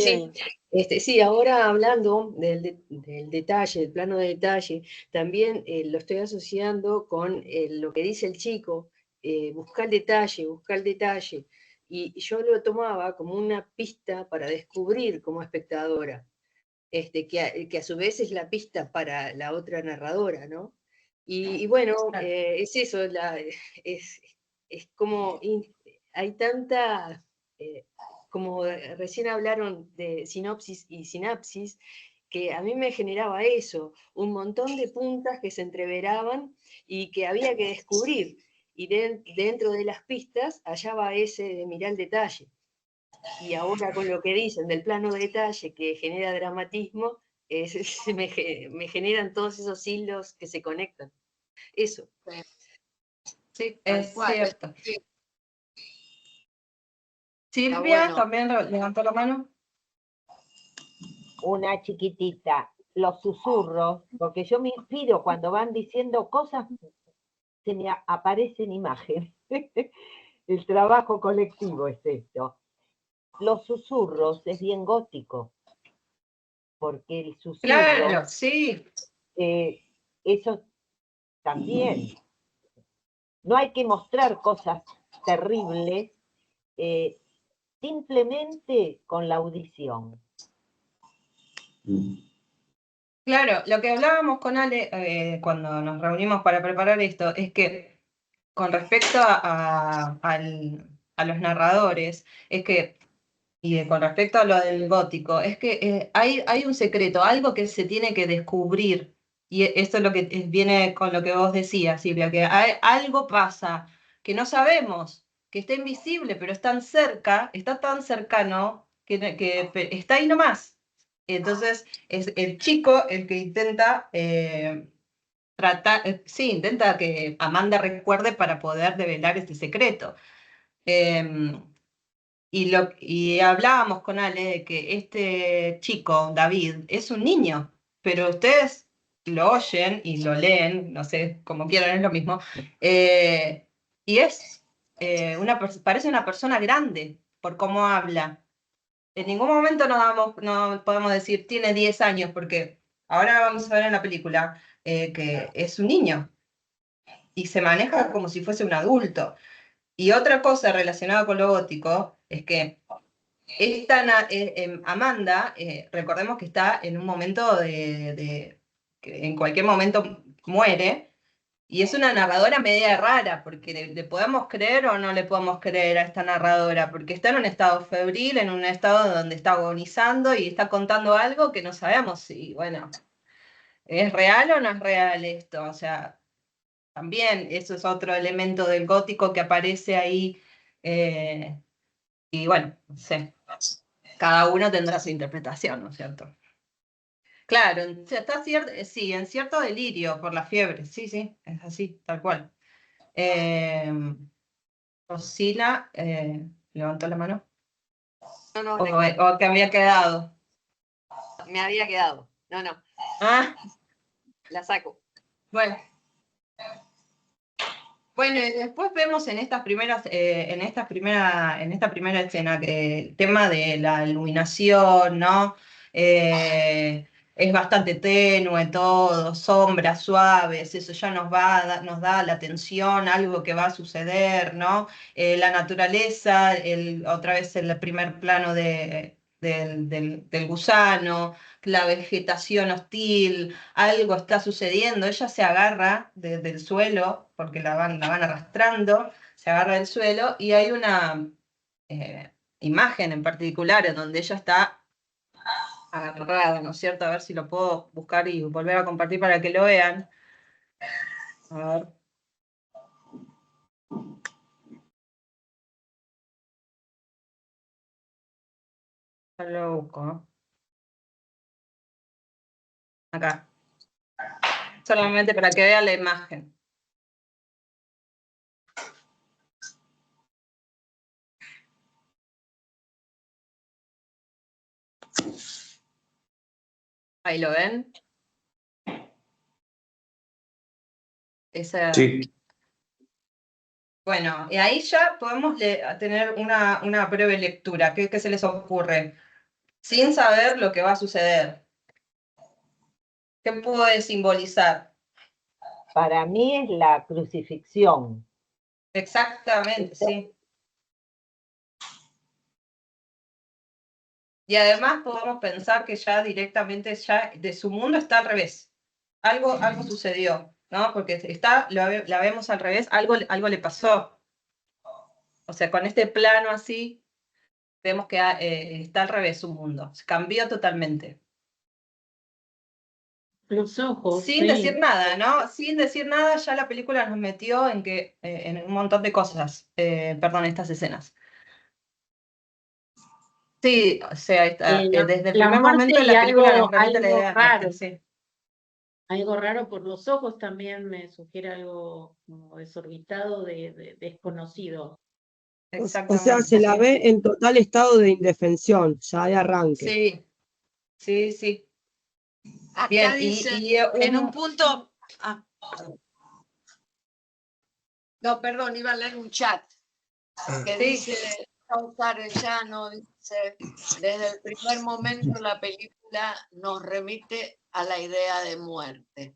sí, ahora hablando del detalle, del plano de detalle, también lo estoy asociando con lo que dice el chico, buscar el detalle, y yo lo tomaba como una pista para descubrir como espectadora, que a su vez es la pista para la otra narradora, ¿no? Y bueno, es eso, es como hay tanta, como recién hablaron de sinopsis y sinapsis, que a mí me generaba eso, un montón de puntas que se entreveraban y que había que descubrir. Y dentro de las pistas hallaba ese de mirar el detalle. Y ahora con lo que dicen del plano de detalle que genera dramatismo, me generan todos esos hilos que se conectan. Eso. Sí, Tal es cual. cierto. Sí. Silvia bueno. también levantó la mano. Una chiquitita, los susurros, porque yo me inspiro cuando van diciendo cosas, se me aparecen imágenes. El trabajo colectivo es esto. Los susurros es bien gótico, porque el susurro, Claro, sí. eso también. No hay que mostrar cosas terribles, simplemente con la audición. Claro, lo que hablábamos con Ale cuando nos reunimos para preparar esto es que con respecto a los narradores, es que, con respecto a lo del gótico, es que hay un secreto, algo que se tiene que descubrir, y esto es lo que viene con lo que vos decías, Silvia, que algo pasa que no sabemos, que está invisible, pero es tan cerca, está tan cercano, que está ahí nomás. Entonces, es el chico el que intenta intenta que Amanda recuerde para poder develar este secreto. Y hablábamos con Ale de que este chico, David, es un niño, pero ustedes lo oyen y lo leen, no sé, como quieran, es lo mismo, y es parece una persona grande por cómo habla. En ningún momento no podemos decir tiene 10 años, porque ahora vamos a ver en la película que es un niño y se maneja como si fuese un adulto. Y otra cosa relacionada con lo gótico es que Amanda, recordemos que está en un momento que en cualquier momento muere, y es una narradora media rara, porque le podemos creer o no le podemos creer a esta narradora, porque está en un estado febril, en un estado donde está agonizando y está contando algo que no sabemos si, bueno, ¿es real o no es real esto? O sea, también eso es otro elemento del gótico que aparece ahí, y bueno, no sé, cada uno tendrá su interpretación, ¿no es cierto? Claro, está sí, en cierto delirio por la fiebre, sí, es así, tal cual. Rosina levantó la mano. No, O que había quedado. me había quedado. No. Ah, La saco. bueno. Bueno, y después vemos en esta primera escena que el tema de la iluminación, ¿no? Es bastante tenue todo, sombras suaves, eso ya nos da la tensión, algo que va a suceder, ¿no? La naturaleza, otra vez el primer plano del gusano, la vegetación hostil, algo está sucediendo, ella se agarra del suelo, porque la van arrastrando, se agarra del suelo, y hay una imagen en particular en donde ella está agarrada, ¿no es cierto? A ver si lo puedo buscar y volver a compartir para que lo vean. A ver. Ya lo busco, ¿no? Acá. Solamente para que vean la imagen. Ahí lo ven. Sí. Bueno, y ahí ya podemos tener una breve lectura. ¿Qué se les ocurre? Sin saber lo que va a suceder. ¿Qué puede simbolizar? Para mí es la crucifixión. Exactamente, sí. Y además podemos pensar que ya directamente ya de su mundo está al revés. Algo sucedió. ¿no? Porque la vemos al revés, algo le pasó. O sea, con este plano así, vemos que está al revés su mundo, se cambió totalmente. Los ojos, Sin sí. decir nada, ¿no? Sin decir nada, ya la película nos metió en un montón de cosas, perdón, estas escenas. Sí, o sea, desde el La primer muerte momento y la película nos remite algo la idea. raro. Sí. Algo raro por los ojos también me sugiere algo como desorbitado, desconocido. O sea, se la ve en total estado de indefensión, ya de arranque. Sí. Acá Bien, dice, en un punto... No, perdón, iba a leer un chat que dice, Oscar Arellano dice, desde el primer momento la película nos remite a la idea de muerte.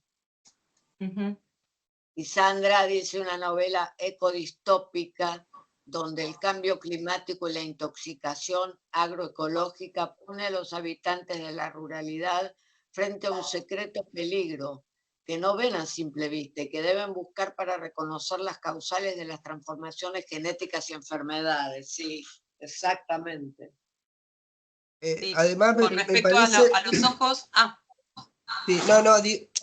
Y Sandra dice una novela ecodistópica donde el cambio climático y la intoxicación agroecológica pone a los habitantes de la ruralidad frente a un secreto peligro que no ven a simple vista y que deben buscar para reconocer las causales de las transformaciones genéticas y enfermedades. Sí, exactamente. Además, Con me respecto parece... a los ojos, Sí,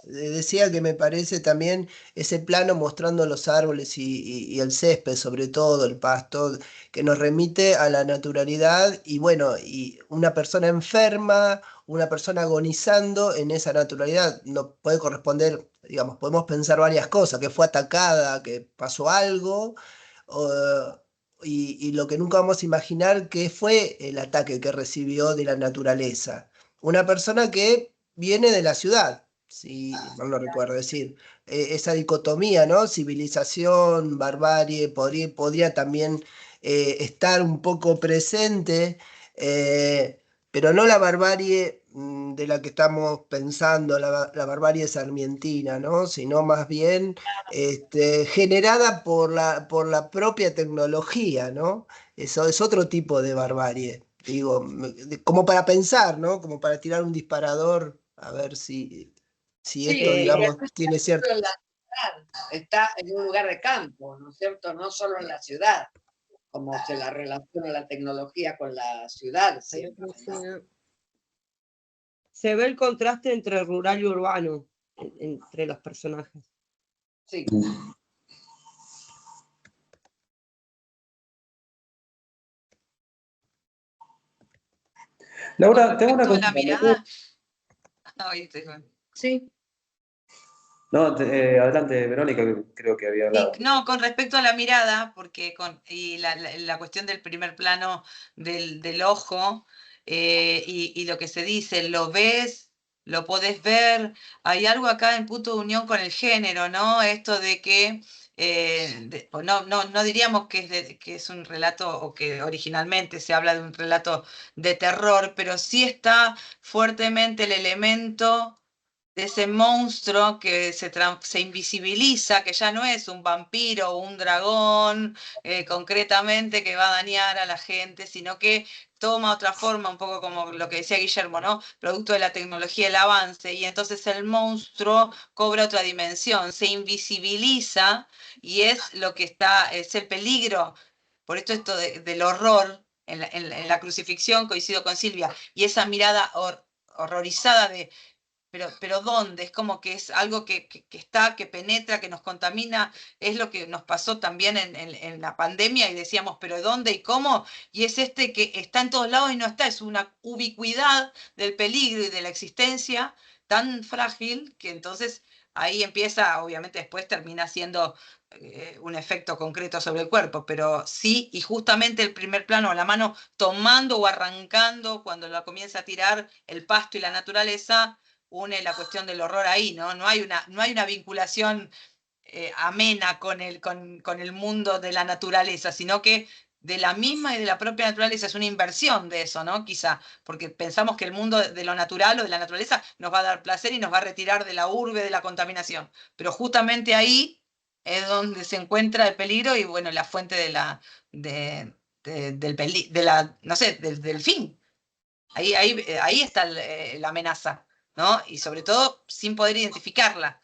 decía que me parece también ese plano mostrando los árboles y el césped, sobre todo el pasto, que nos remite a la naturalidad y bueno, y una persona enferma, una persona agonizando en esa naturalidad, no puede corresponder, digamos, podemos pensar varias cosas, que fue atacada, que pasó algo, y lo que nunca vamos a imaginar que fue el ataque que recibió de la naturaleza. Una persona que viene de la ciudad, si mal no recuerdo, es decir, esa dicotomía, ¿no? Civilización, barbarie, podría también estar un poco presente, pero no la barbarie de la que estamos pensando, la barbarie sarmientina, ¿no? Sino más bien generada por la propia tecnología, ¿no? Eso es otro tipo de barbarie. Digo, como para pensar, ¿no? Como para tirar un disparador, a ver si esto, digamos, tiene cierto... Está en un lugar de campo, ¿no es cierto? No solo en la ciudad, como se la relaciona la tecnología con la ciudad. Siempre, ¿no? Se ve el contraste entre rural y urbano, entre los personajes. Sí. Laura, tengo una la mirada. Sí. No, adelante, Verónica, que creo que había hablado. No, con respecto a la mirada, porque la cuestión del primer plano del ojo y lo que se dice, lo ves, lo podés ver, hay algo acá en punto de unión con el género, ¿no? Esto de que no diríamos que es un relato o que originalmente se habla de un relato de terror, pero sí está fuertemente el elemento de ese monstruo que se invisibiliza, que ya no es un vampiro o un dragón concretamente que va a dañar a la gente, sino que toma otra forma, un poco como lo que decía Guillermo, ¿no? Producto de la tecnología, el avance, y entonces el monstruo cobra otra dimensión, se invisibiliza y es lo que es el peligro. Por esto del horror en la crucifixión, coincido con Silvia, y esa mirada horrorizada de pero ¿dónde? Es como que es algo que está, que penetra, que nos contamina, es lo que nos pasó también en la pandemia y decíamos, pero ¿dónde y cómo? Y es que está en todos lados y no está, es una ubicuidad del peligro y de la existencia tan frágil que entonces ahí empieza, obviamente después termina siendo un efecto concreto sobre el cuerpo, pero sí, y justamente el primer plano, la mano tomando o arrancando cuando la comienza a tirar el pasto y la naturaleza, une la cuestión del horror ahí, ¿no? No hay una vinculación amena con el mundo de la naturaleza, sino que de la misma y de la propia naturaleza es una inversión de eso, ¿no? Quizá, porque pensamos que el mundo de lo natural o de la naturaleza nos va a dar placer y nos va a retirar de la urbe, de la contaminación. Pero justamente ahí es donde se encuentra el peligro y, bueno, la fuente del fin. Ahí está la amenaza, ¿no? Y sobre todo sin poder identificarla.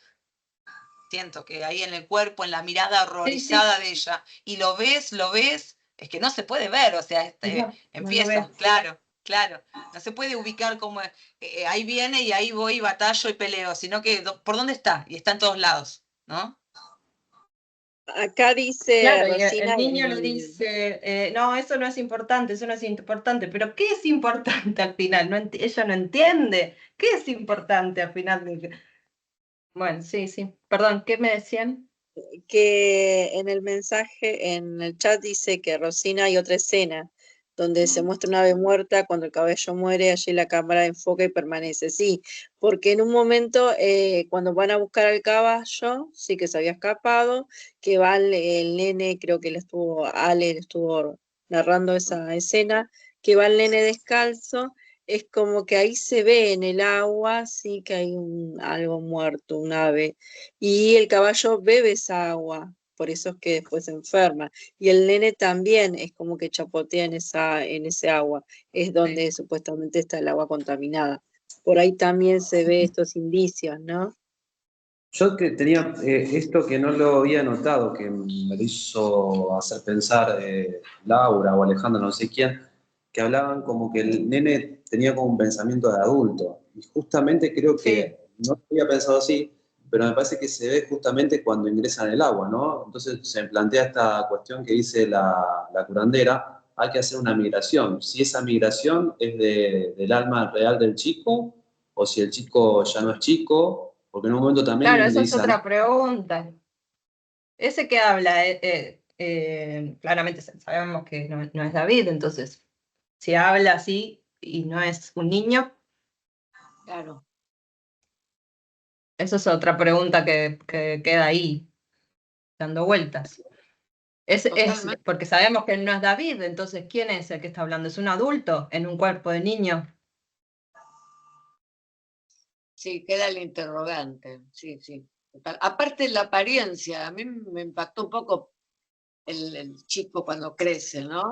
siento que ahí en el cuerpo, en la mirada horrorizada de ella, y lo ves, es que no se puede ver, o sea, No, no empieza, lo ves. claro, no se puede ubicar como ahí viene y ahí voy, batallo y peleo, sino que ¿por dónde está? Y está en todos lados, ¿no? Acá dice Claro, y Rosina, el niño le dice, no, eso no es importante, pero ¿qué es importante al final? Ella no entiende, ¿qué es importante al final? Bueno, sí, perdón, ¿qué me decían? que en el mensaje, en el chat dice que Rosina hay otra escena donde se muestra una ave muerta, cuando el caballo muere, allí la cámara enfoca y permanece. Sí, porque en un momento, cuando van a buscar al caballo, sí que se había escapado, que va el nene, creo que Ale le estuvo narrando esa escena, que va el nene descalzo, es como que ahí se ve en el agua, sí que hay algo muerto, un ave, y el caballo bebe esa agua, por eso es que después se enferma. Y el nene también es como que chapotea en ese agua, es donde supuestamente está el agua contaminada. Por ahí también se ve estos indicios, ¿no? Yo que tenía esto que no lo había notado, que me lo hizo hacer pensar Laura o Alejandra, no sé quién, que hablaban como que el nene tenía como un pensamiento de adulto. Y justamente creo que, no lo había pensado así, pero me parece que se ve justamente cuando ingresa en el agua, ¿no? Entonces se plantea esta cuestión que dice la curandera, hay que hacer una migración. Si esa migración es del alma real del chico, o si el chico ya no es chico, porque en un momento también Claro, le esa es dicen, otra pregunta. Ese que habla, claramente sabemos que no es David, entonces, si habla así y no es un niño, Claro. esa es otra pregunta que queda ahí, dando vueltas. Es porque sabemos que él no es David, entonces, ¿quién es el que está hablando? ¿Es un adulto en un cuerpo de niño? Sí, queda el interrogante, sí. Aparte la apariencia, a mí me impactó un poco el chico cuando crece, ¿no?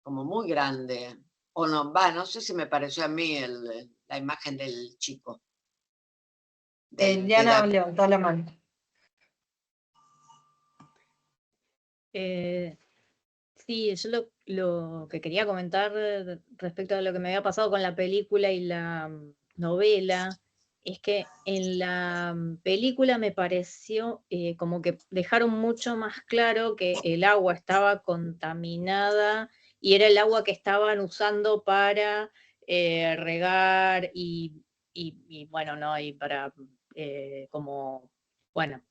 Como muy grande. O no, no sé si me pareció a mí la imagen del chico. Diana levantó la mano. Sí, yo lo que quería comentar respecto a lo que me había pasado con la película y la novela es que en la película me pareció como que dejaron mucho más claro que el agua estaba contaminada y era el agua que estaban usando para regar y bueno, ¿no? Y para como, bueno,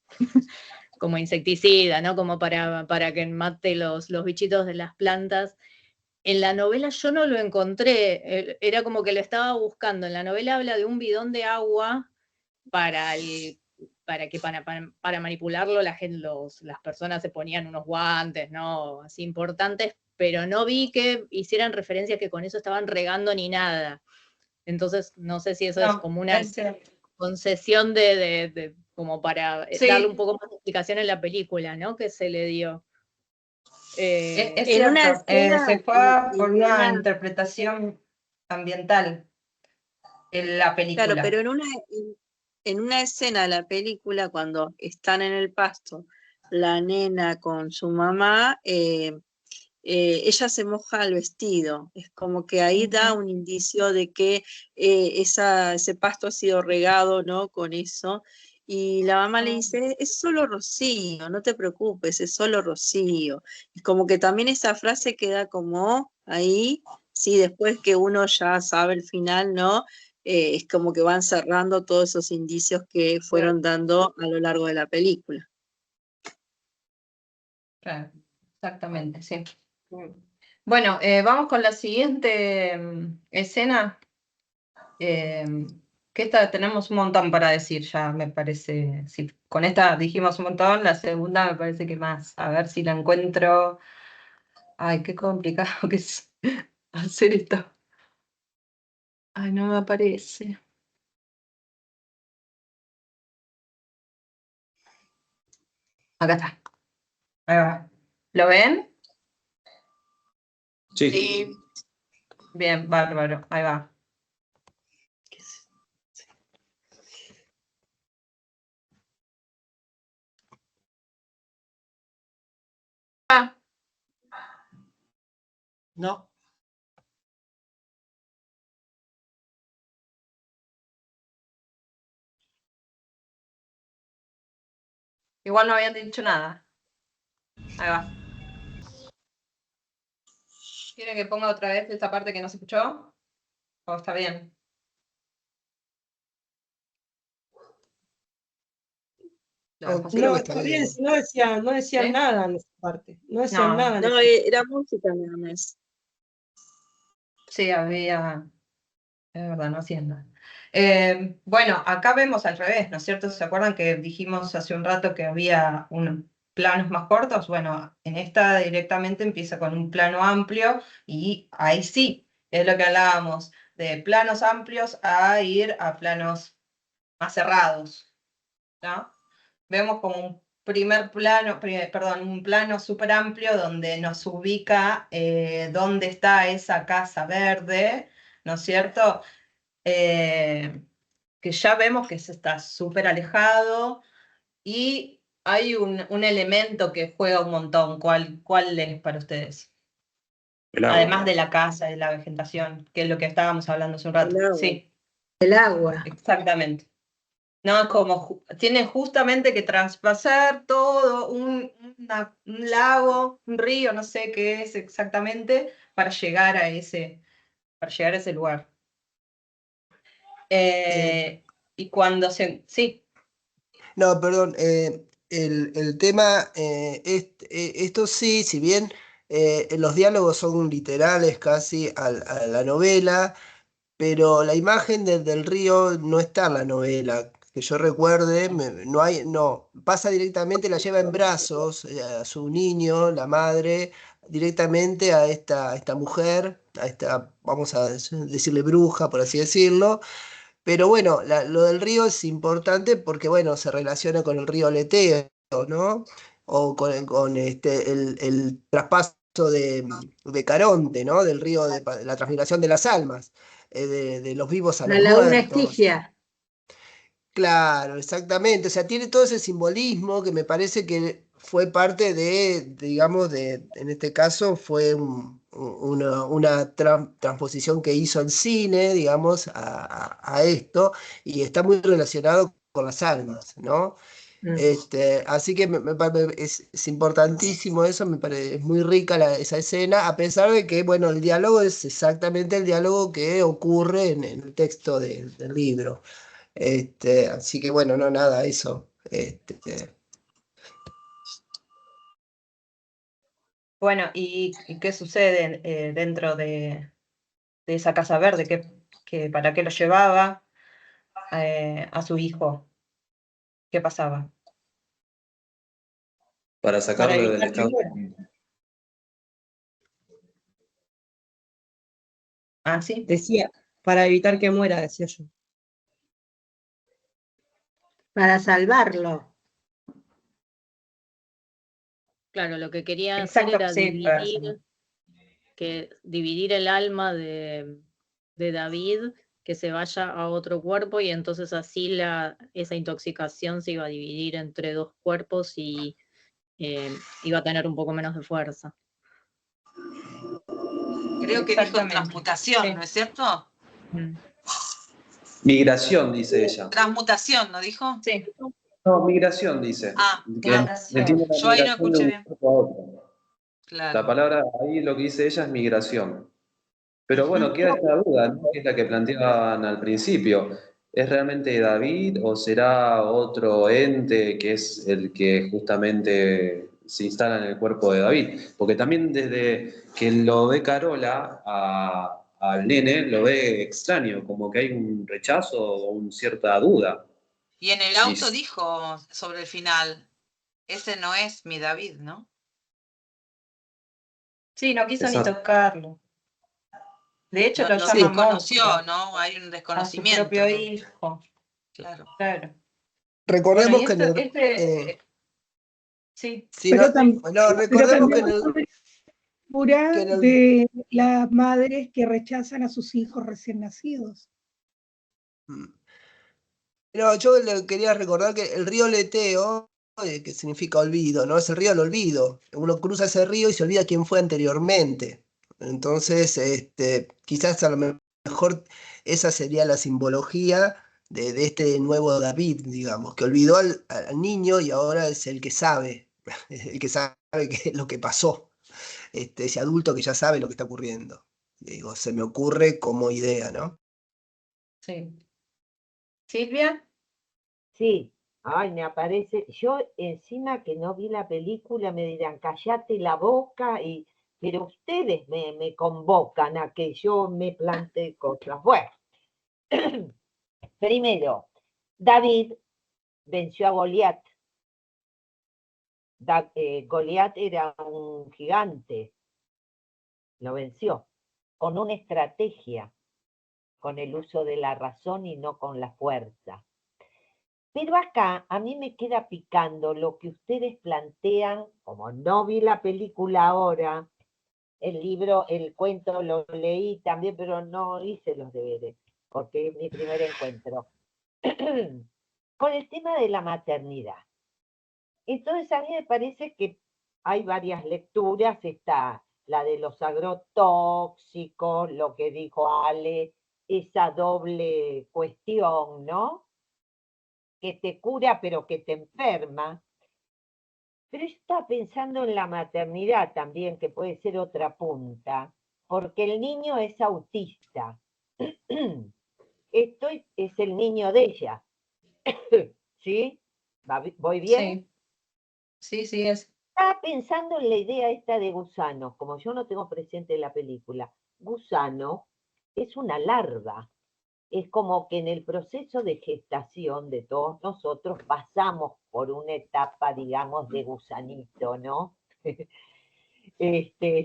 como insecticida, ¿no? Como para que mate los bichitos de las plantas. En la novela yo no lo encontré, era como que lo estaba buscando. En la novela habla de un bidón de agua para manipularlo la gente, las personas se ponían unos guantes, ¿no? Así importantes, pero no vi que hicieran referencia que con eso estaban regando ni nada. Entonces, no sé si eso es como una concesión como para darle un poco más de explicación en la película, ¿no? Que se le dio. Es cierto, se fue por una interpretación ambiental en la película. Claro, pero en una escena de la película, cuando están en el pasto, la nena con su mamá, ella se moja el vestido. Es como que ahí da un indicio de que ese pasto ha sido regado, ¿no? Con eso. Y la mamá le dice, es solo rocío, no te preocupes, es solo rocío. Y como que también esa frase queda como ahí, sí, después que uno ya sabe el final, ¿no? Es como que van cerrando todos esos indicios que fueron dando a lo largo de la película. Claro, exactamente, sí. Bueno, vamos con la siguiente escena. Que esta tenemos un montón para decir ya, me parece. Si con esta dijimos un montón, la segunda me parece que más. A ver si la encuentro. Ay, qué complicado que es hacer esto. Ay, no me aparece. Acá está. Ahí va. ¿Lo ven? Sí. Bien, bárbaro. Ahí va. No. Igual no habían dicho nada. Ahí va. ¿Quieren que ponga otra vez esta parte que no se escuchó? ¿O está bien? Creo que No, está está bien, bien. si no decían ¿Sí? nada en esa parte. No decían No, nada en No, esa era música nada más. sí, había. Es verdad, no hacían nada. Bueno, acá vemos al revés, ¿no es cierto? ¿Se acuerdan que dijimos hace un rato que había planos más cortos? Bueno, en esta directamente empieza con un plano amplio y ahí sí, es lo que hablábamos, de planos amplios a ir a planos más cerrados, ¿no? Vemos como un primer plano, perdón, un plano súper amplio donde nos ubica dónde está esa casa verde, ¿no es cierto? Que ya vemos que se está súper alejado y hay un elemento que juega un montón. ¿Cuál es para ustedes? El agua. Además de la casa y la vegetación, que es lo que estábamos hablando hace un rato. El agua. Sí, El agua. exactamente. No, es como tiene justamente que traspasar todo un lago, un río, no sé qué es exactamente, para llegar a ese lugar. Y cuando sí. No, perdón. El tema, esto sí, si bien los diálogos son literales casi a la novela, pero la imagen del río no está en la novela. Que yo recuerde, no, pasa directamente, la lleva en brazos a su niño, la madre, directamente a esta mujer, a esta, vamos a decirle bruja, por así decirlo. Pero bueno, lo del río es importante porque, bueno, se relaciona con el río Leteo, ¿no? O con el traspaso de Caronte, ¿no? Del río, de la transmigración de las almas, de los vivos a La los laguna muertos. Estigia. Claro, exactamente. O sea, tiene todo ese simbolismo que me parece que fue parte digamos, en este caso fue una transposición que hizo el cine, digamos, a esto, y está muy relacionado con las almas, ¿no? Así que es importantísimo eso, me parece, es muy rica esa escena, a pesar de que, bueno, el diálogo es exactamente el diálogo que ocurre en el texto del libro. Así que bueno, no, nada, eso. Bueno, ¿y qué sucede dentro de esa casa verde? ¿Para qué lo llevaba a su hijo? ¿Qué pasaba? Para sacarlo del evitar que estado. muera. Ah, sí. Decía, para evitar que muera, decía yo. Para salvarlo. Claro, lo que quería Exacto, hacer era sí, para salvarlo. dividir el alma de David, que se vaya a otro cuerpo y entonces así esa intoxicación se iba a dividir entre dos cuerpos y iba a tener un poco menos de fuerza. Creo que dijo transmutación, ¿no es cierto? Migración, dice ella. Transmutación, ¿no dijo? Sí. No, migración, dice. Ah, Que entiende la yo ahí no migración escuché de un bien. cuerpo a otro. Claro. La palabra ahí lo que dice ella es migración. Pero bueno, queda esta duda, ¿no? Que es la que planteaban al principio. ¿Es realmente David o será otro ente que es el que justamente se instala en el cuerpo de David? Porque también desde que lo ve Carola al nene, lo ve extraño, como que hay un rechazo o una cierta duda. Y en el auto dijo sobre el final, ese no es mi David, ¿no? Sí, no quiso Exacto. ni tocarlo. De hecho, No, lo lo llama desconoció, monstruo. ¿no? Hay un A su desconocimiento. propio ¿no? hijo. Claro. Claro. Recordemos Bueno, y que sí. sí, Pero, no, recordemos que figura que en el- de las madres que rechazan a sus hijos recién nacidos. No, yo le quería recordar que el río Leteo, que significa olvido, ¿no? Es el río del olvido. Uno cruza ese río y se olvida quién fue anteriormente. Entonces, quizás a lo mejor esa sería la simbología de este nuevo David, digamos, que olvidó al niño y ahora es el que sabe, el que sabe qué es lo que pasó, ese adulto que ya sabe lo que está ocurriendo. Digo, se me ocurre como idea, ¿no? Sí. ¿Silvia? Sí, ay, me aparece. Yo encima que no vi la película me dirán, cállate la boca, pero ustedes me convocan a que yo me plantee cosas. Bueno, primero, David venció a Goliat. Goliat era un gigante, lo venció, con una estrategia, con el uso de la razón y no con la fuerza. Pero acá a mí me queda picando lo que ustedes plantean, como no vi la película ahora, el libro, el cuento lo leí también, pero no hice los deberes, porque es mi primer encuentro, con el tema de la maternidad. Entonces a mí me parece que hay varias lecturas, está la de los agrotóxicos, lo que dijo Ale, esa doble cuestión, ¿no? Que te cura pero que te enferma. Pero yo estaba pensando en la maternidad también, que puede ser otra punta, porque el niño es autista. Esto es el niño de ella. ¿Sí? ¿Voy bien? Sí, es. Estaba pensando en la idea esta de gusanos, como yo no tengo presente la película. Gusano es una larva. Es como que en el proceso de gestación de todos nosotros pasamos por una etapa, digamos, de gusanito, ¿no?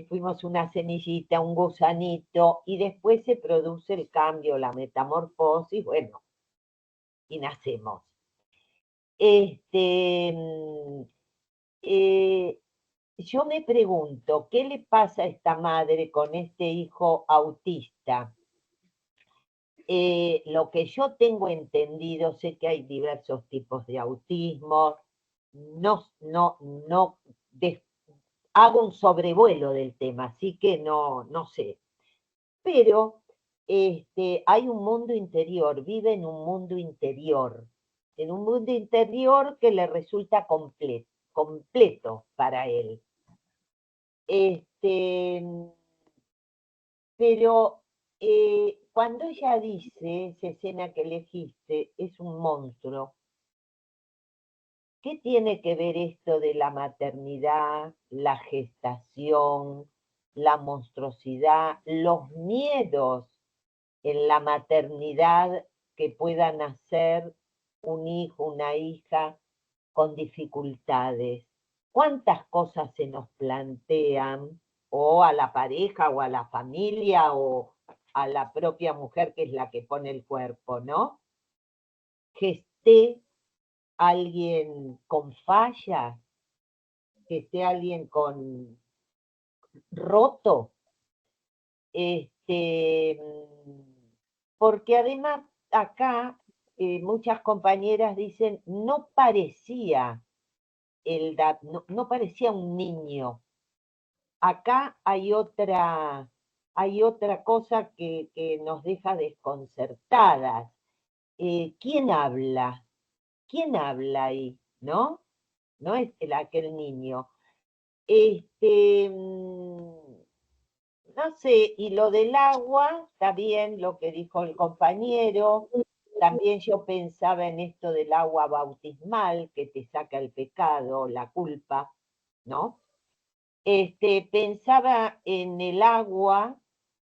Fuimos una semillita, un gusanito, y después se produce el cambio, la metamorfosis, bueno, y nacemos. Yo me pregunto, ¿qué le pasa a esta madre con este hijo autista? Lo que yo tengo entendido, sé que hay diversos tipos de autismo, hago un sobrevuelo del tema, así que no sé. Pero hay un mundo interior, vive en un mundo interior que le resulta completo para él. Pero cuando ella dice, esa escena que elegiste, es un monstruo, ¿qué tiene que ver esto de la maternidad, la gestación, la monstruosidad, los miedos en la maternidad que pueda nacer un hijo, una hija con dificultades? ¿Cuántas cosas se nos plantean, o a la pareja, o a la familia, o a la propia mujer que es la que pone el cuerpo, ¿no? Que esté alguien con fallas, que esté alguien con roto, porque además acá muchas compañeras dicen no parecía no parecía un niño. Acá hay otra cosa que nos deja desconcertadas. ¿Quién habla? ¿Quién habla ahí? ¿No? No es aquel niño. No sé, y lo del agua, está bien lo que dijo el compañero. También yo pensaba en esto del agua bautismal, que te saca el pecado, la culpa, ¿no? Pensaba en el agua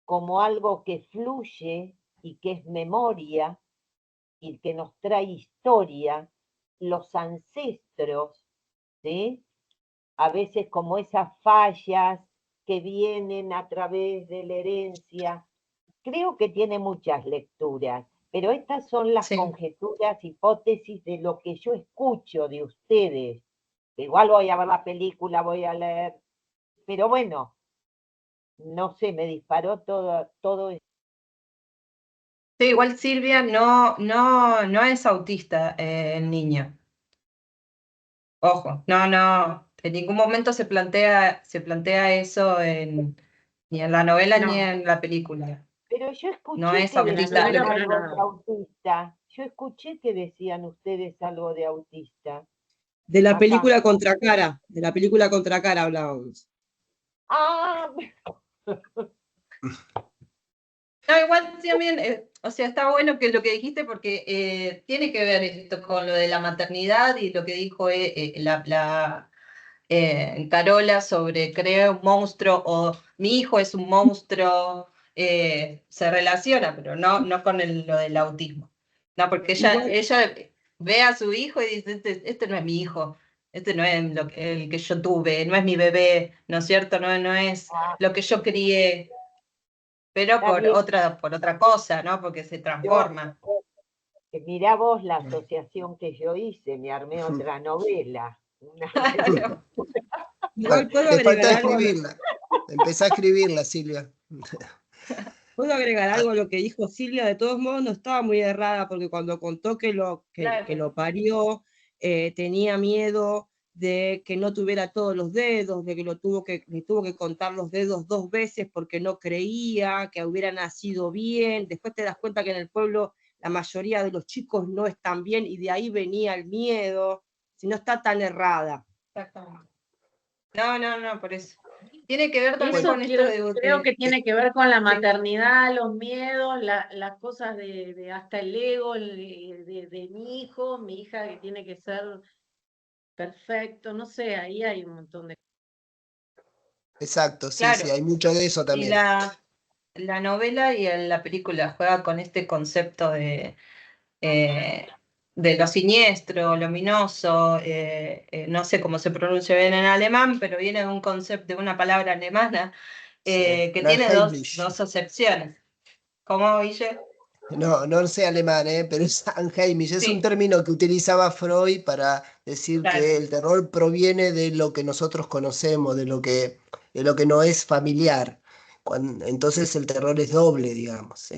como algo que fluye y que es memoria y que nos trae historia, los ancestros, ¿sí? A veces como esas fallas que vienen a través de la herencia. Creo que tiene muchas lecturas, pero estas son las conjeturas, hipótesis de lo que yo escucho de ustedes. Igual voy a ver la película, voy a leer, pero bueno, no sé, me disparó todo eso. Sí, igual Silvia no es autista el niño. Ojo, no, en ningún momento se plantea eso en ni en la novela No. ni en la película. Pero yo escuché No es que autista. decían novela algo para de nada. autista. Yo escuché que decían ustedes algo de autista. De la Acá. película Contracara, de la película Contracara hablábamos. Ah, No, igual también, o sea, está bueno que lo que dijiste porque tiene que ver esto con lo de la maternidad y lo que dijo Carola sobre crear un monstruo o mi hijo es un monstruo, se relaciona, pero no con lo del autismo. No, porque ella ve a su hijo y dice, este no es mi hijo, este no es el que yo tuve, no es mi bebé, ¿no es cierto? No es lo que yo crié, pero está por bien. otra cosa, ¿no? Porque se transforma. Mirá vos la asociación que yo hice, me armé otra novela. Igual puedo Te falta agregar algo. escribirla. Empezá a escribirla, Silvia. ¿Puedo agregar algo a lo que dijo Silvia? De todos modos, no estaba muy errada, porque cuando contó que lo parió, tenía miedo de que no tuviera todos los dedos, de que le tuvo que contar los dedos 2 veces porque no creía que hubiera nacido bien. Después te das cuenta que en el pueblo la mayoría de los chicos no están bien y de ahí venía el miedo. Si no está tan errada. Exactamente. No, por eso. Tiene que ver también Eso con esto de... creo que tiene que ver con la maternidad, los miedos, las cosas de hasta el ego de mi hijo, mi hija que tiene que ser perfecto, no sé, ahí hay un montón de... Exacto, sí, Claro. sí, hay mucho de eso Y también. la novela y en la película juega con este concepto de lo siniestro, luminoso, no sé cómo se pronuncia bien en alemán, pero viene de un concepto, de una palabra alemana que tiene dos acepciones. ¿Cómo, Guille? No sé alemán, pero es Anheimisch, es un término que utilizaba Freud para decir que el terror proviene de lo que nosotros conocemos, de lo que no es familiar. Entonces el terror es doble, digamos.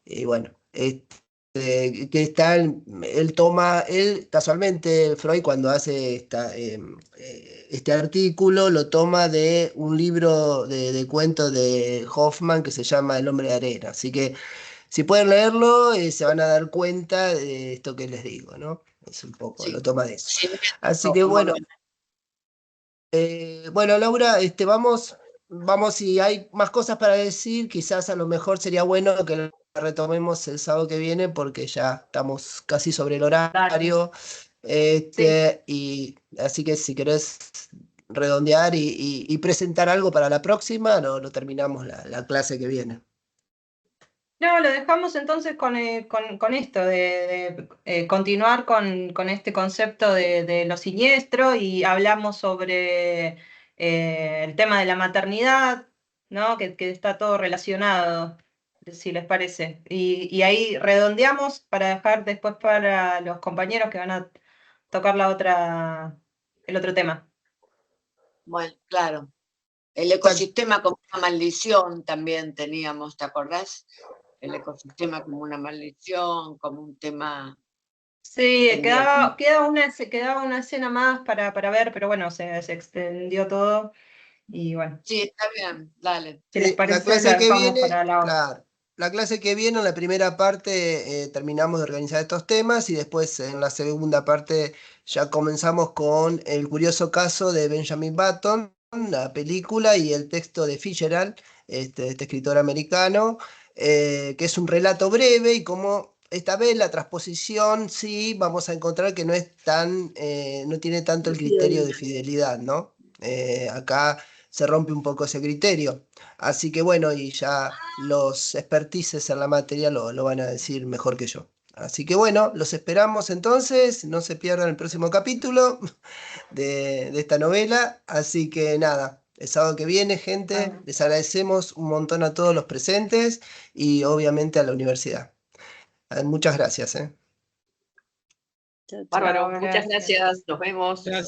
Y bueno, que está, él casualmente, Freud cuando hace este artículo, lo toma de un libro de cuentos de Hoffman que se llama El hombre de arena. Así que si pueden leerlo, se van a dar cuenta de esto que les digo, ¿no? Es un poco, lo toma de eso. Así que bueno. Bueno, Laura, vamos, si hay más cosas para decir, quizás a lo mejor sería bueno que la retomemos el sábado que viene, porque ya estamos casi sobre el horario. Y así que si querés redondear y presentar algo para la próxima, lo terminamos la clase que viene. No, lo dejamos entonces con esto, de continuar con este concepto de lo siniestro y hablamos sobre el tema de la maternidad, ¿no? Que está todo relacionado, si les parece. Y ahí redondeamos para dejar después para los compañeros que van a tocar el otro tema. Bueno, claro. El ecosistema como una maldición también teníamos, ¿te acordás? El ecosistema como una maldición, como un tema... Sí, quedaba una escena más para ver, pero bueno, se extendió todo y bueno. Sí, está bien, dale. Si les parece, la clase que viene, para la otra. claro, la clase que viene, en la primera parte terminamos de organizar estos temas y después en la segunda parte ya comenzamos con el curioso caso de Benjamin Button, la película y el texto de Fitzgerald, este escritor americano, que es un relato breve y como esta vez la transposición sí vamos a encontrar que no es no tiene tanto el criterio de fidelidad, ¿no? Acá se rompe un poco ese criterio. Así que bueno, y ya los expertices en la materia lo van a decir mejor que yo. Así que bueno, los esperamos entonces, no se pierdan el próximo capítulo de esta novela. Así que nada, el sábado que viene, gente, les agradecemos un montón a todos los presentes y obviamente a la universidad. Muchas gracias. Bárbaro, muchas gracias, nos vemos. Gracias.